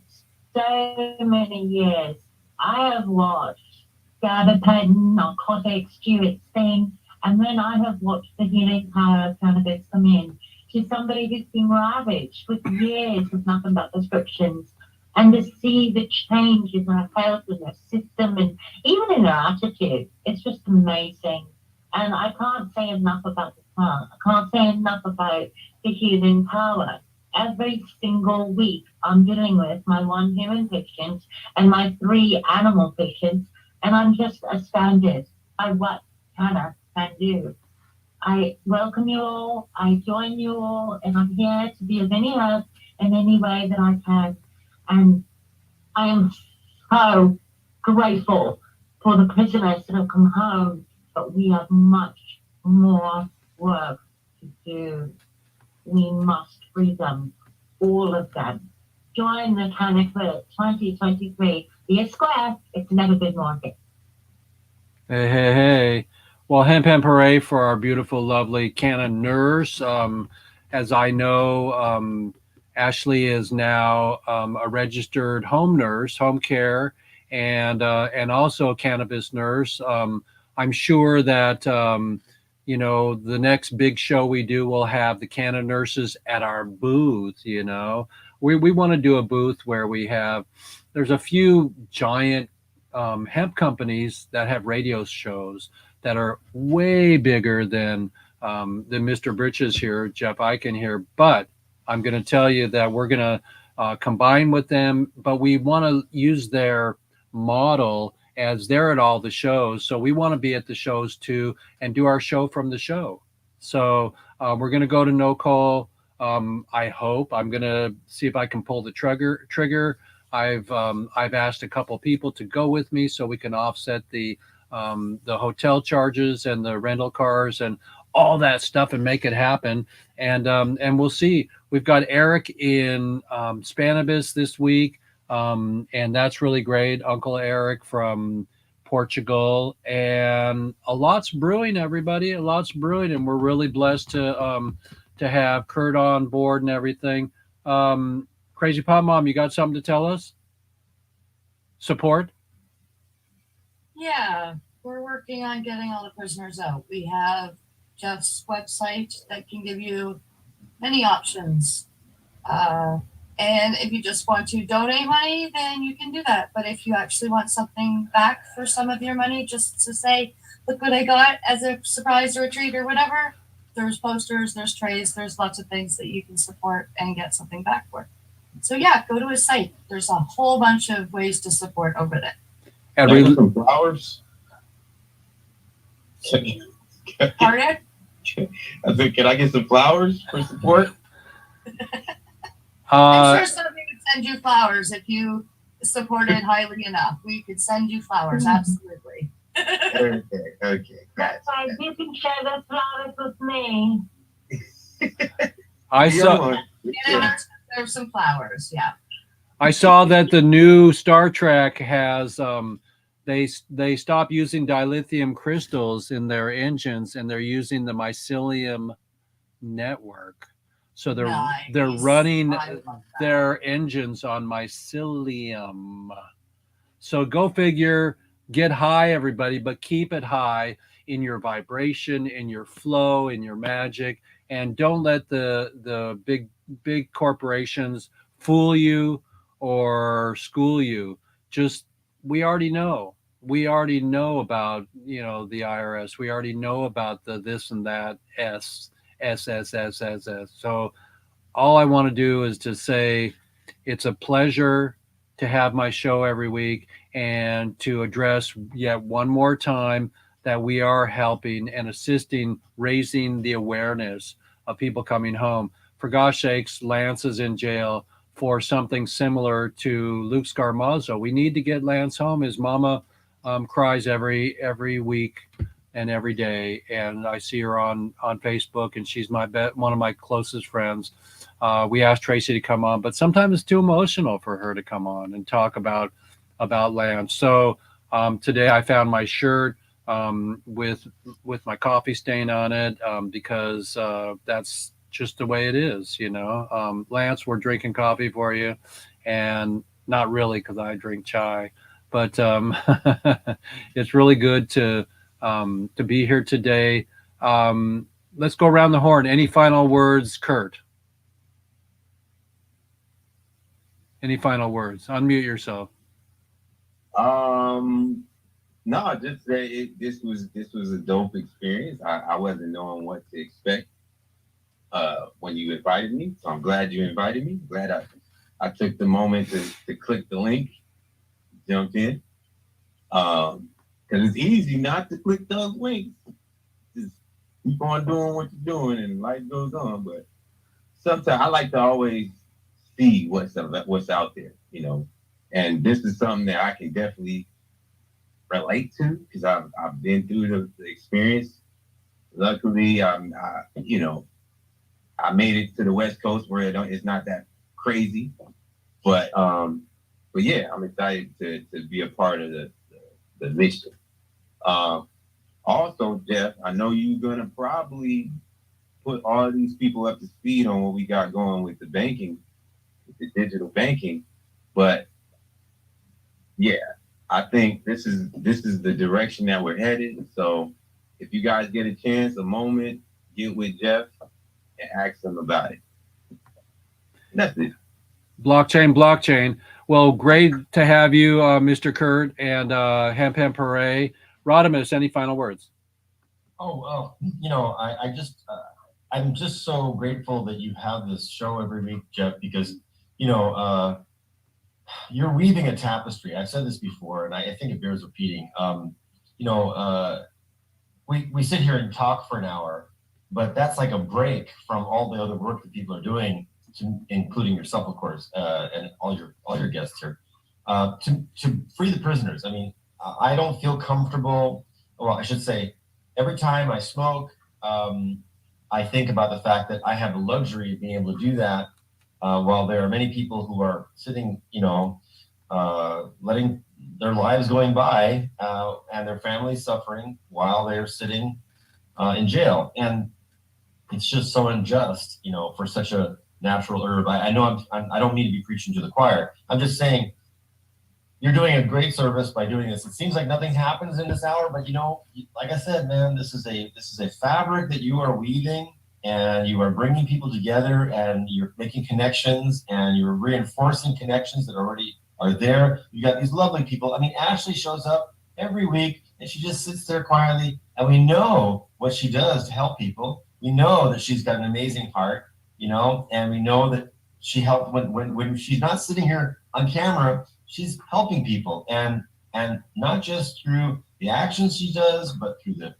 so many years, I have watched gabapentin, narcotics, do its thing, and then I have watched the healing power of cannabis come in to somebody who's been ravaged with years of nothing but prescriptions, and to see the change in their health and their system and even in their attitude. It's just amazing. And I can't say enough about the plant. I can't say enough about the healing power. Every single week, I'm dealing with my 1 human patient and my 3 animal patients, and I'm just astounded by what Hannah can do. I welcome you all, I join you all, and I'm here to be of any help in any way that I can. And I am so grateful for the prisoners that have come home, but we have much more work to do. We must free them, all of them. Join the Canada 2023. Be a square, it's never been market. Hey, hey, hey. Well, Hempen Parade for our beautiful, lovely Canon nurse. As I know, Ashley is now a registered home nurse, home care, and also a cannabis nurse. I'm sure that the next big show we do will have the Canon nurses at our booth. We want to do a booth where there's a few giant hemp companies that have radio shows that are way bigger than Mr. Britches here, Jeff Eichen here. But I'm going to tell you that we're going to combine with them, but we want to use their model as they're at all the shows. So we want to be at the shows too and do our show from the show. So we're going to go to No Call. I hope I'm going to see if I can pull the trigger. I've asked a couple people to go with me so we can offset the hotel charges and the rental cars and all that stuff and make it happen. And we'll see. We've got Eric in Spanibus this week, and that's really great. Uncle Eric from Portugal, and a lot's brewing, everybody. A lot's brewing, and we're really blessed to have Kurt on board and everything. Crazy Pop Mom, you got something to tell us? Support? Yeah, we're working on getting all the prisoners out. We have Jeff's website that can give you many options. And if you just want to donate money, then you can do that. But if you actually want something back for some of your money, just to say, look what I got as a surprise or a treat or whatever, there's posters, there's trays, there's lots of things that you can support and get something back for. So yeah, go to his site. There's a whole bunch of ways to support over there. And we some flowers. Pardon? I said, can I get some flowers for support? I'm sure somebody would send you flowers if you supported highly enough. We could send you flowers, absolutely. Okay. That's why you can share the flowers with me. I saw. There's some flowers, yeah. I saw that the new Star Trek has they stopped using dilithium crystals in their engines and they're using the mycelium network. So they're running their engines on mycelium. So go figure, get high, everybody, but keep it high in your vibration, in your flow, in your magic, and don't let the big corporations fool you or school you. Just we already know about the IRS. We already know about the this and that S. So all I want to do is to say it's a pleasure to have my show every week and to address yet one more time that we are helping and assisting raising the awareness of people coming home. For gosh sakes, Lance is in jail for something similar to Luke Scarmazzo. We need to get Lance home. His mama cries every week and every day, and I see her on Facebook, and she's one of my closest friends. We asked Tracy to come on, but sometimes it's too emotional for her to come on and talk about Lance. So today I found my shirt with my coffee stain on it because that's just the way it is, Lance, we're drinking coffee for you, and not really because I drink chai, but it's really good to be here today. Let's go around the horn. Any final words, Kurt? Any final words? Unmute yourself. No, just say this was a dope experience. I wasn't knowing what to expect when you invited me, so I'm glad you invited me. Glad I took the moment to click the link, jumped in, because it's easy not to click those links. Just keep on doing what you're doing, and life goes on. But sometimes I like to always see what's out there, and this is something that I can definitely relate to because I've been through the experience. Luckily, I made it to the West Coast where it's not that crazy, but yeah, I'm excited to be a part of the mission. Also, Jeff, I know you're gonna probably put all these people up to speed on what we got going with the banking, with the digital banking, but yeah, I think this is the direction that we're headed. So if you guys get a chance, a moment, get with Jeff and ask him about it. That's it. Blockchain. Well, great to have you, Mr. Kurt and Hemp Hooray. Rodimus, any final words? I'm just so grateful that you have this show every week, Jeff, because you're weaving a tapestry. I've said this before, and I think it bears repeating. We sit here and talk for an hour, but that's like a break from all the other work that people are doing, including yourself, of course, and all your guests here, to free the prisoners. I mean, I don't feel comfortable. Well, I should say, every time I smoke, I think about the fact that I have the luxury of being able to do that, while there are many people who are sitting, letting their lives going by, and their families suffering while they're sitting in jail. And it's just so unjust, for such a natural herb. I know I don't mean to be preaching to the choir. I'm just saying you're doing a great service by doing this. It seems like nothing happens in this hour, but like I said, man, this is a fabric that you are weaving, and you are bringing people together, and you're making connections, and you're reinforcing connections that already are there. You got these lovely people. I mean, Ashley shows up every week, and she just sits there quietly, and we know what she does to help people. We know that she's got an amazing heart, and we know that she helped when she's not sitting here on camera. She's helping people, and not just through the actions she does, but through the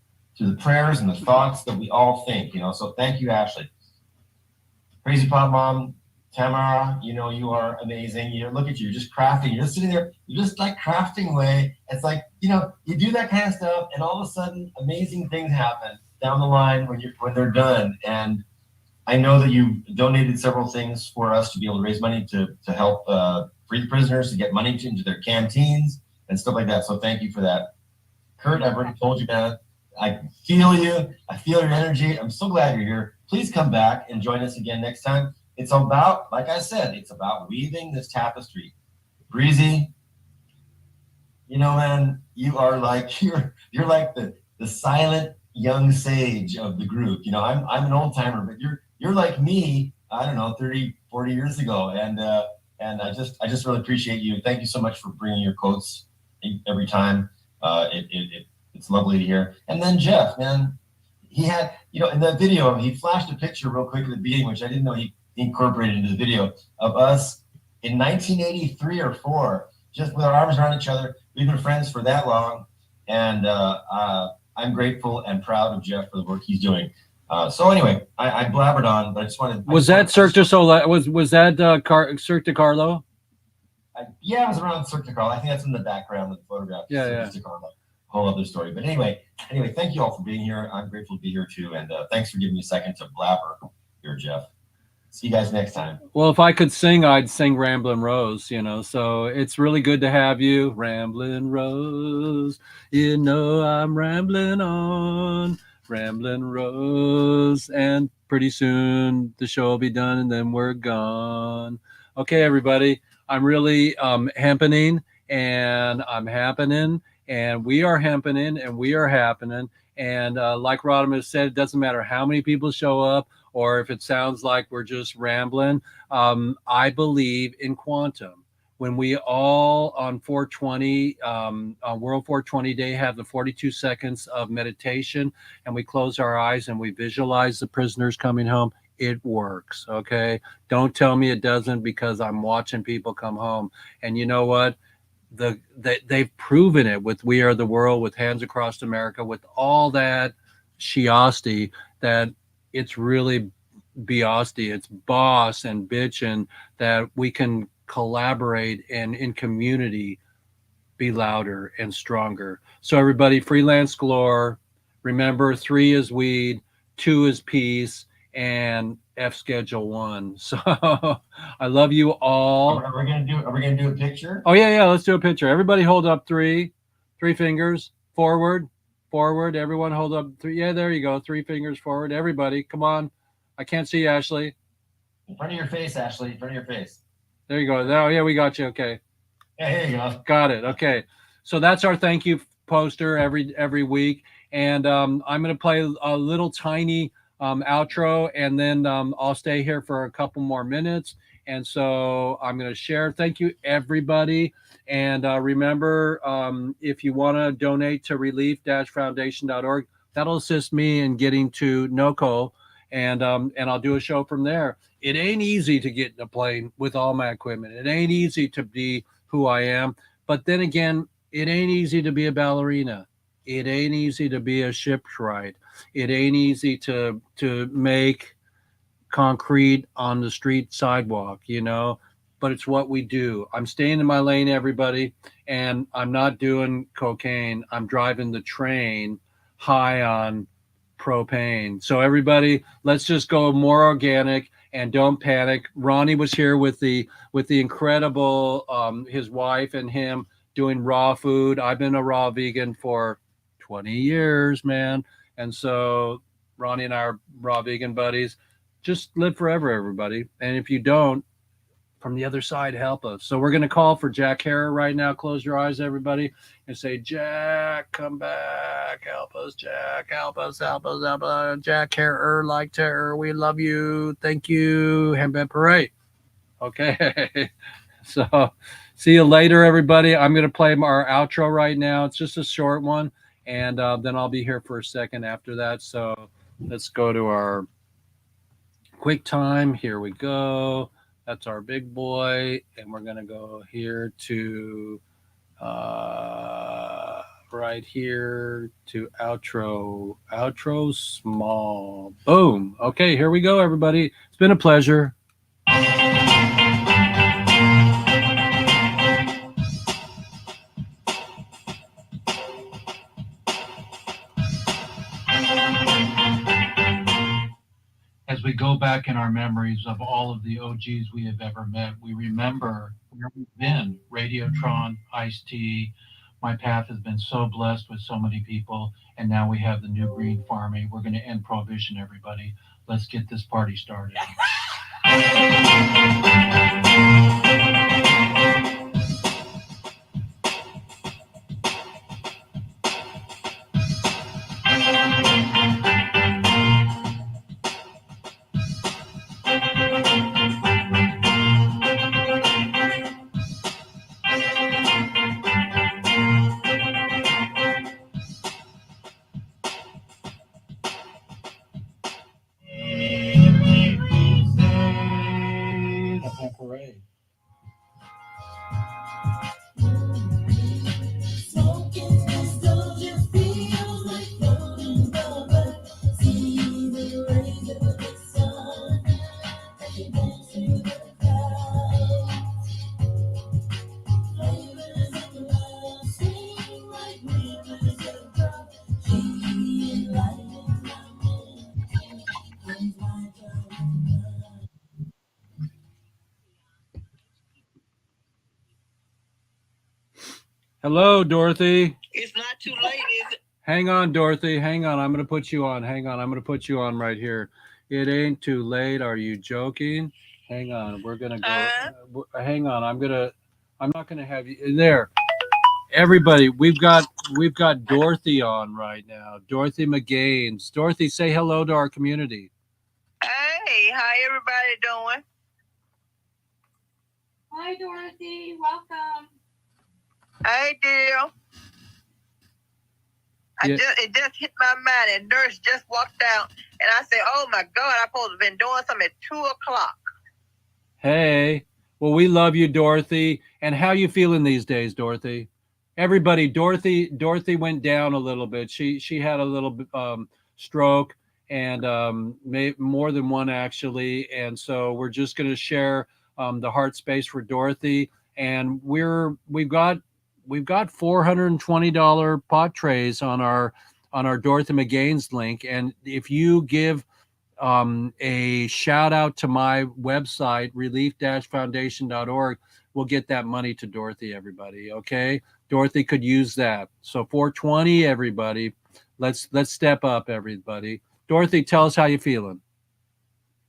prayers and the thoughts that we all think. So thank you, Ashley. Crazy Pop Mom, Tamara, you are amazing. Look at you, just crafting. You're just sitting there, you're just like crafting away. It's like, you do that kind of stuff, and all of a sudden, amazing things happen down the line when they're done. And I know that you donated several things for us to be able to raise money to help free the prisoners, to get money into their canteens and stuff like that. So thank you for that. Kurt, I've already told you, man, I feel you. I feel your energy. I'm so glad you're here. Please come back and join us again next time. It's about, like I said, it's about weaving this tapestry. Breezy, man, you are like, you're like the silent young sage of the group. I'm an old timer, but you're like me, I don't know, 30, 40 years ago. And I just really appreciate you. Thank you so much for bringing your quotes every time. It's lovely to hear. And then Jeff, man, he had, in that video, he flashed a picture real quick at the beginning, which I didn't know he incorporated into the video, of us in 1983 or 4, just with our arms around each other. We've been friends for that long. And I'm grateful and proud of Jeff for the work he's doing. So anyway, I blabbered on, but I just wanted. Was that Cirque du Soleil? Was that Cirque du Carlo? Yeah, it was around Cirque du Carlo. I think that's in the background of the photograph. Yeah. Whole other story. But anyway, thank you all for being here. I'm grateful to be here too, and thanks for giving me a second to blabber here, Jeff. See you guys next time. Well, if I could sing, I'd sing Ramblin' Rose, so it's really good to have you. Ramblin' Rose, I'm rambling on, Ramblin' Rose, and pretty soon the show will be done and then we're gone. Okay, everybody, I'm really happening, and I'm happening, and we are happening, and we are happening. And like Rodimus said, it doesn't matter how many people show up, or if it sounds like we're just rambling. I believe in quantum. When we all on 420, on World 420 Day, have the 42 seconds of meditation, and we close our eyes and we visualize the prisoners coming home, it works. Okay, don't tell me it doesn't, because I'm watching people come home. And you know what? They've proven it with We Are the World, with Hands Across America, with all that shiasti, that it's really biasti, it's boss and bitch, and that we can collaborate and in community be louder and stronger. So everybody, freelance galore. Remember, 3 is weed, 2 is peace, and F schedule 1. So I love you all. Are we gonna do a picture? Oh yeah, let's do a picture. Everybody hold up three fingers forward. Everyone hold up 3. Yeah, there you go. 3 fingers forward. Everybody, come on. I can't see you, Ashley. In front of your face, Ashley. In front of your face. There you go. Oh yeah, we got you. Okay. Yeah, here you go. Got it. Okay. So that's our thank you poster every week, and I'm going to play a little tiny outro, and then I'll stay here for a couple more minutes. And so I'm going to share. Thank you, everybody. And remember, if you want to donate to relief-foundation.org, that'll assist me in getting to NOCO and I'll do a show from there. It ain't easy to get in a plane with all my equipment. It ain't easy to be who I am. But then again, it ain't easy to be a ballerina. It ain't easy to be a shipwright. It ain't easy to make concrete on the street sidewalk, but it's what we do. I'm staying in my lane, everybody, and I'm not doing cocaine. I'm driving the train high on propane. So everybody, let's just go more organic and don't panic. Ronnie was here with the incredible his wife and him doing raw food. I've been a raw vegan for 20 years, man. And so Ronnie and I are raw vegan buddies. Just live forever, everybody. And if you don't, from the other side, help us. So we're going to call for Jack Harrer right now. Close your eyes, everybody, and say, Jack, come back. Help us, Jack. Help us, help us, help us. Jack Harrer, like terror. We love you. Thank you. Hembe Parade. Okay. So see you later, everybody. I'm going to play our outro right now. It's just a short one. And then I'll be here for a second after that. So let's go to our quick time. Here we go. That's our big boy. And we're going to go here to right here to outro small. Boom. Okay, here we go, everybody. It's been a pleasure. As we go back in our memories of all of the OGs we have ever met, we remember where we've been. Radiotron, Ice-T. My path has been so blessed with so many people, and now we have the new green farming. We're going to end prohibition, everybody. Let's get this party started. Parade. Hello, Dorothy. It's not too late, is it? Hang on, Dorothy. Hang on. I'm going to put you on. Hang on. I'm going to put you on right here. It ain't too late. Are you joking? Hang on. We're going to go. Hang on. I'm not going to have you there. Everybody, we've got Dorothy on right now. Dorothy McGaines. Dorothy, say hello to our community. Hey, how everybody doing? Hi, Dorothy. Welcome. Hey, dear. It just hit my mind, and nurse just walked out, and I said, "Oh my God, I'm supposed to have been doing something at 2:00." Hey, well, we love you, Dorothy. And how you feeling these days, Dorothy? Everybody, Dorothy went down a little bit. She had a little stroke, and more than one actually. And so we're just going to share the heart space for Dorothy, and we've got $420 pot trays on our Dorothy McGaines link. And if you give a shout out to my website, relief-foundation.org, we'll get that money to Dorothy, everybody. Okay. Dorothy could use that. So 420, everybody. Let's step up, everybody. Dorothy, tell us how you feeling.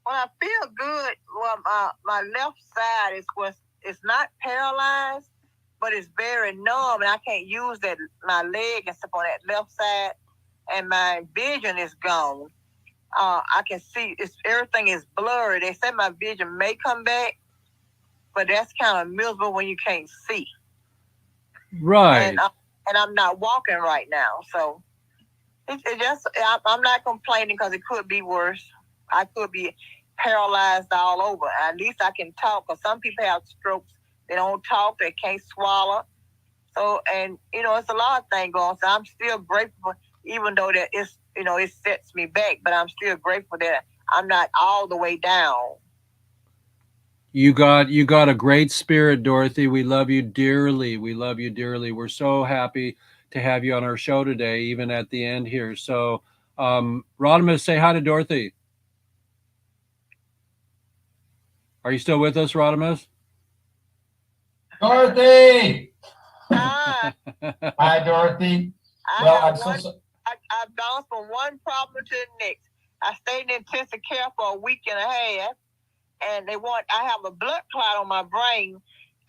Well, I feel good. Well, my left side it's not paralyzed, but it's very numb, and I can't use my leg and stuff on that left side, and my vision is gone. I can see everything is blurry. They said my vision may come back, but that's kind of miserable when you can't see. Right. And I'm not walking right now, so it's just I'm not complaining because it could be worse. I could be paralyzed all over. At least I can talk, because some people have strokes. They don't talk. They can't swallow. So, and, you know, it's a lot of things going on. So I'm still grateful, even though that it's, you know, it sets me back, but I'm still grateful that I'm not all the way down. You got a great spirit, Dorothy. We love you dearly. We love you dearly. We're so happy to have you on our show today, even at the end here. So, Rodimus, say hi to Dorothy. Are you still with us, Rodimus? Dorothy! Hi. Hi, Dorothy. I've gone from one problem to the next. I stayed in intensive care for a week and a half, and I have a blood clot on my brain,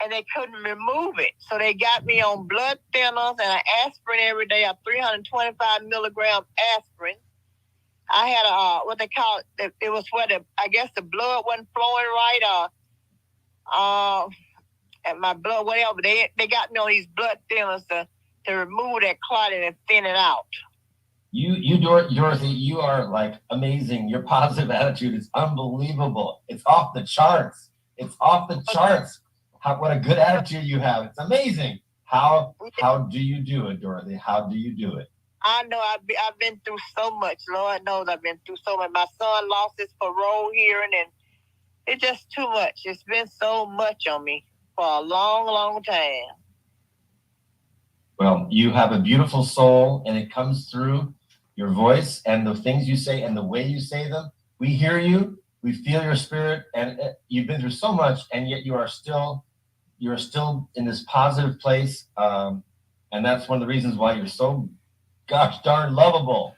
and they couldn't remove it. So they got me on blood thinners and an aspirin every day, a 325 milligram aspirin. I had what they call it, it was where I guess the blood wasn't flowing right, and my blood, whatever. They got me on these blood thinners to remove that clot and thin it out. Dorothy, you are like amazing. Your positive attitude is unbelievable. It's off the charts. It's off the charts. What a good attitude you have. It's amazing. How do you do it, Dorothy? How do you do it? I know I've been through so much. Lord knows I've been through so much. My son lost his parole hearing, and it's just too much. It's been so much on me for a long, long time. Well, you have a beautiful soul, and it comes through your voice and the things you say and the way you say them. We hear you. We feel your spirit, and you've been through so much, and yet you are still in this positive place. And that's one of the reasons why you're so gosh darn lovable.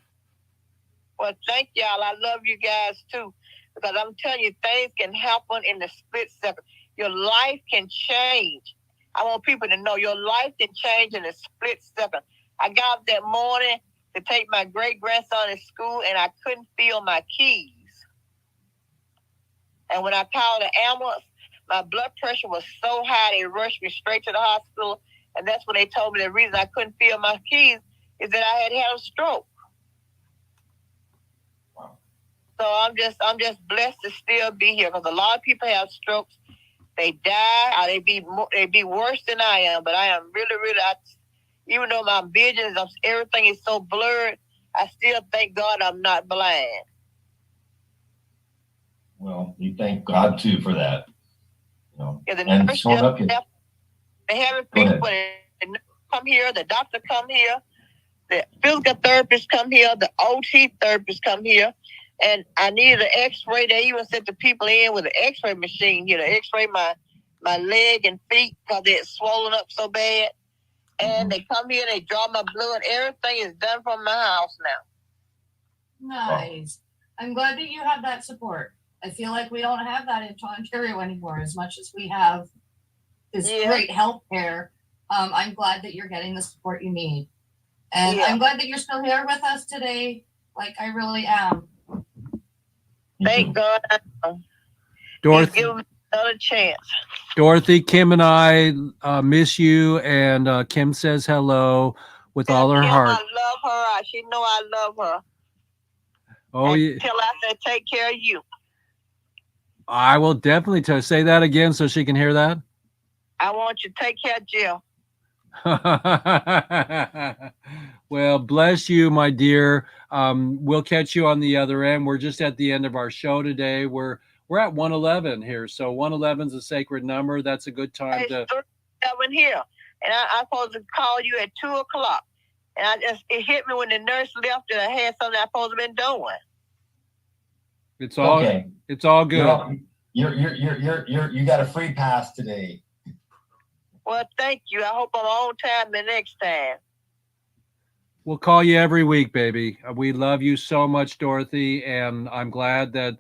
Well, thank y'all. I love you guys too, because I'm telling you, things can happen in the split second. Your life can change. I want people to know your life can change in a split second. I got up that morning to take my great-grandson to school, and I couldn't feel my keys. And when I called the ambulance, my blood pressure was so high, they rushed me straight to the hospital. And that's when they told me the reason I couldn't feel my keys is that I had a stroke. Wow. So I'm just blessed to still be here, because a lot of people have strokes. They die, or they be worse than I am. But I am really, even though my vision everything is so blurred, I still thank God I'm not blind. Well, you thank God too for that. You know, yeah, the and nurse showing up here. They have people when the nurse come here, the doctor come here, the physical therapist come here, the OT therapist come here, and I needed an X-ray. They even sent the people in with an X-ray machine here to X-ray my leg and feet because they had swollen up so bad. And they come here, they draw my blood. Everything is done from my house now. Nice. I'm glad that you have that support. I feel like we don't have that in Ontario anymore as much as we have this great health care. I'm glad that you're getting the support you need. And I'm glad that you're still here with us today. Like, I really am. Thank God. Dorothy, give me another chance. Dorothy, Kim and I miss you, and Kim says hello with all her Kim, heart. I love her. She know I love her. Oh, yeah. Tell her I said take care of you. I will definitely say that again so she can hear that. I want you to take care of Jill. Well, bless you, my dear. We'll catch you on the other end. We're just at the end of our show today. We're at 111 here, so 111 is a sacred number. That's a good time to. 7 here, and I'm supposed to call you at 2:00, and it hit me when the nurse left that I had something I supposed to have been doing. It's all okay. It's all good. You got a free pass today. Well, thank you. I hope I'm on time the next time. We'll call you every week, baby. We love you so much, Dorothy, and I'm glad that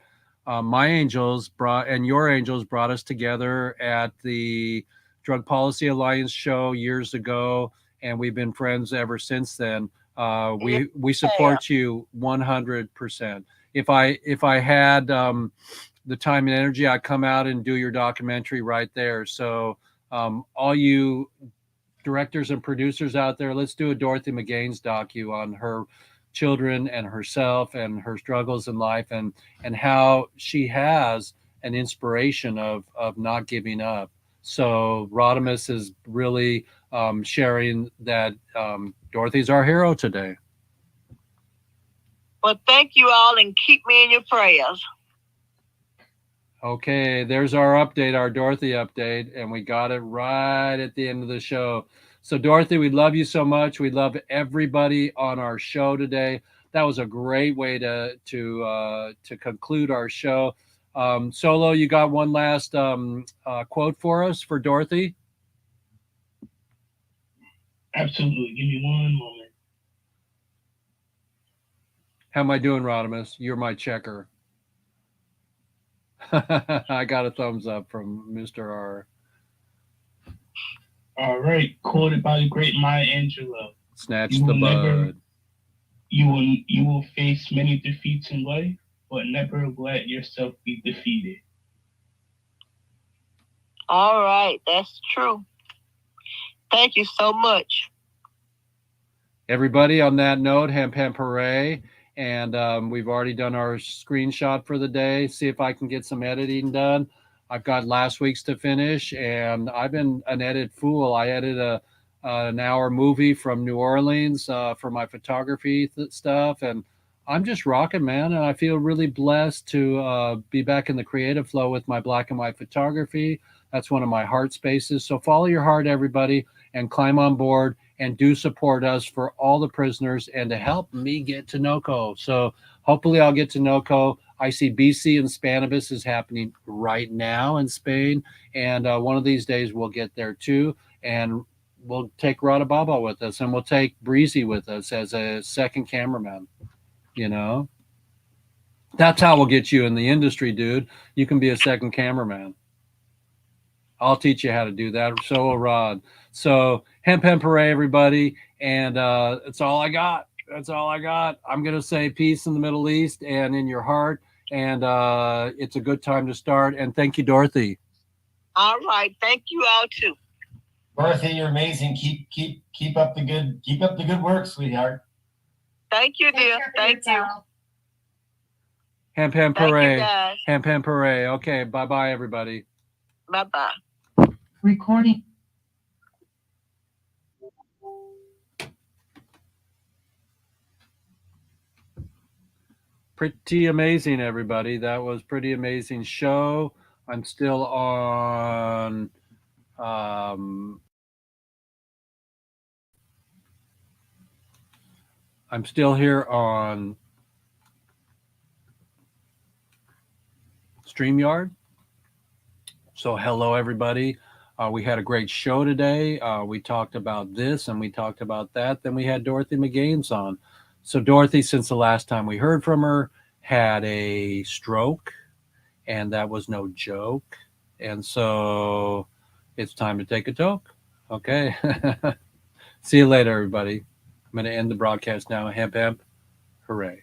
my angels and your angels brought us together at the Drug Policy Alliance show years ago, and we've been friends ever since then. We support you 100%. If I had the time and energy, I'd come out and do your documentary right there. So all you directors and producers out there, let's do a Dorothy McGaines docu on her children and herself and her struggles in life, and how she has an inspiration of not giving up. So Rodimus is really sharing that Dorothy's our hero today. Well, thank you all, and keep me in your prayers. Okay, there's our update, our Dorothy update, and we got it right at the end of the show. So Dorothy, we love you so much. We love everybody on our show today. That was a great way to conclude our show. Solo, you got one last quote for us for Dorothy? Absolutely. Give me one moment. How am I doing, Rodimus? You're my checker. I got a thumbs up from Mr. R. All right. Quoted by the great Maya Angelou. Snatch the bud. You will face many defeats in life, but never let yourself be defeated. All right, that's true. Thank you so much. Everybody, on that note, Hemp Hemp Hooray. And we've already done our screenshot for the day. See if I can get some editing done. I've got last week's to finish, and I've been an edit fool. I edited an hour movie from New Orleans for my photography stuff, and I'm just rocking, man. And I feel really blessed to be back in the creative flow with my black and white photography. That's one of my heart spaces. So follow your heart, everybody, and climb on board. And do support us for all the prisoners and to help me get to NOCO. So hopefully I'll get to NOCO. I see BC and Spanibus is happening right now in Spain. And one of these days we'll get there too. And we'll take Radababa with us, and we'll take Breezy with us as a second cameraman. You know, that's how we'll get you in the industry, dude. You can be a second cameraman. I'll teach you how to do that. So will Rod. So Hemp Hemp Hooray, everybody. And that's all I got. That's all I got. I'm going to say peace in the Middle East and in your heart. And it's a good time to start. And thank you, Dorothy. All right. Thank you all too. Dorothy, you're amazing. Keep up the good work, sweetheart. Thank you, dear. Thank you. Hemp Hemp Thank you, Hooray. guys. Hemp Hemp Hooray. Okay. Bye-bye, everybody. Bye-bye. Recording. Pretty amazing, everybody. That was pretty amazing show. I'm still on I'm still here on StreamYard. So hello, everybody. We had a great show today. We talked about this and we talked about that. Then we had Dorothy McGaines on. So Dorothy, since the last time we heard from her, had a stroke, and that was no joke. And so it's time to take a toke. Okay. See you later, everybody. I'm going to end the broadcast now. Hemp, hemp. Hooray.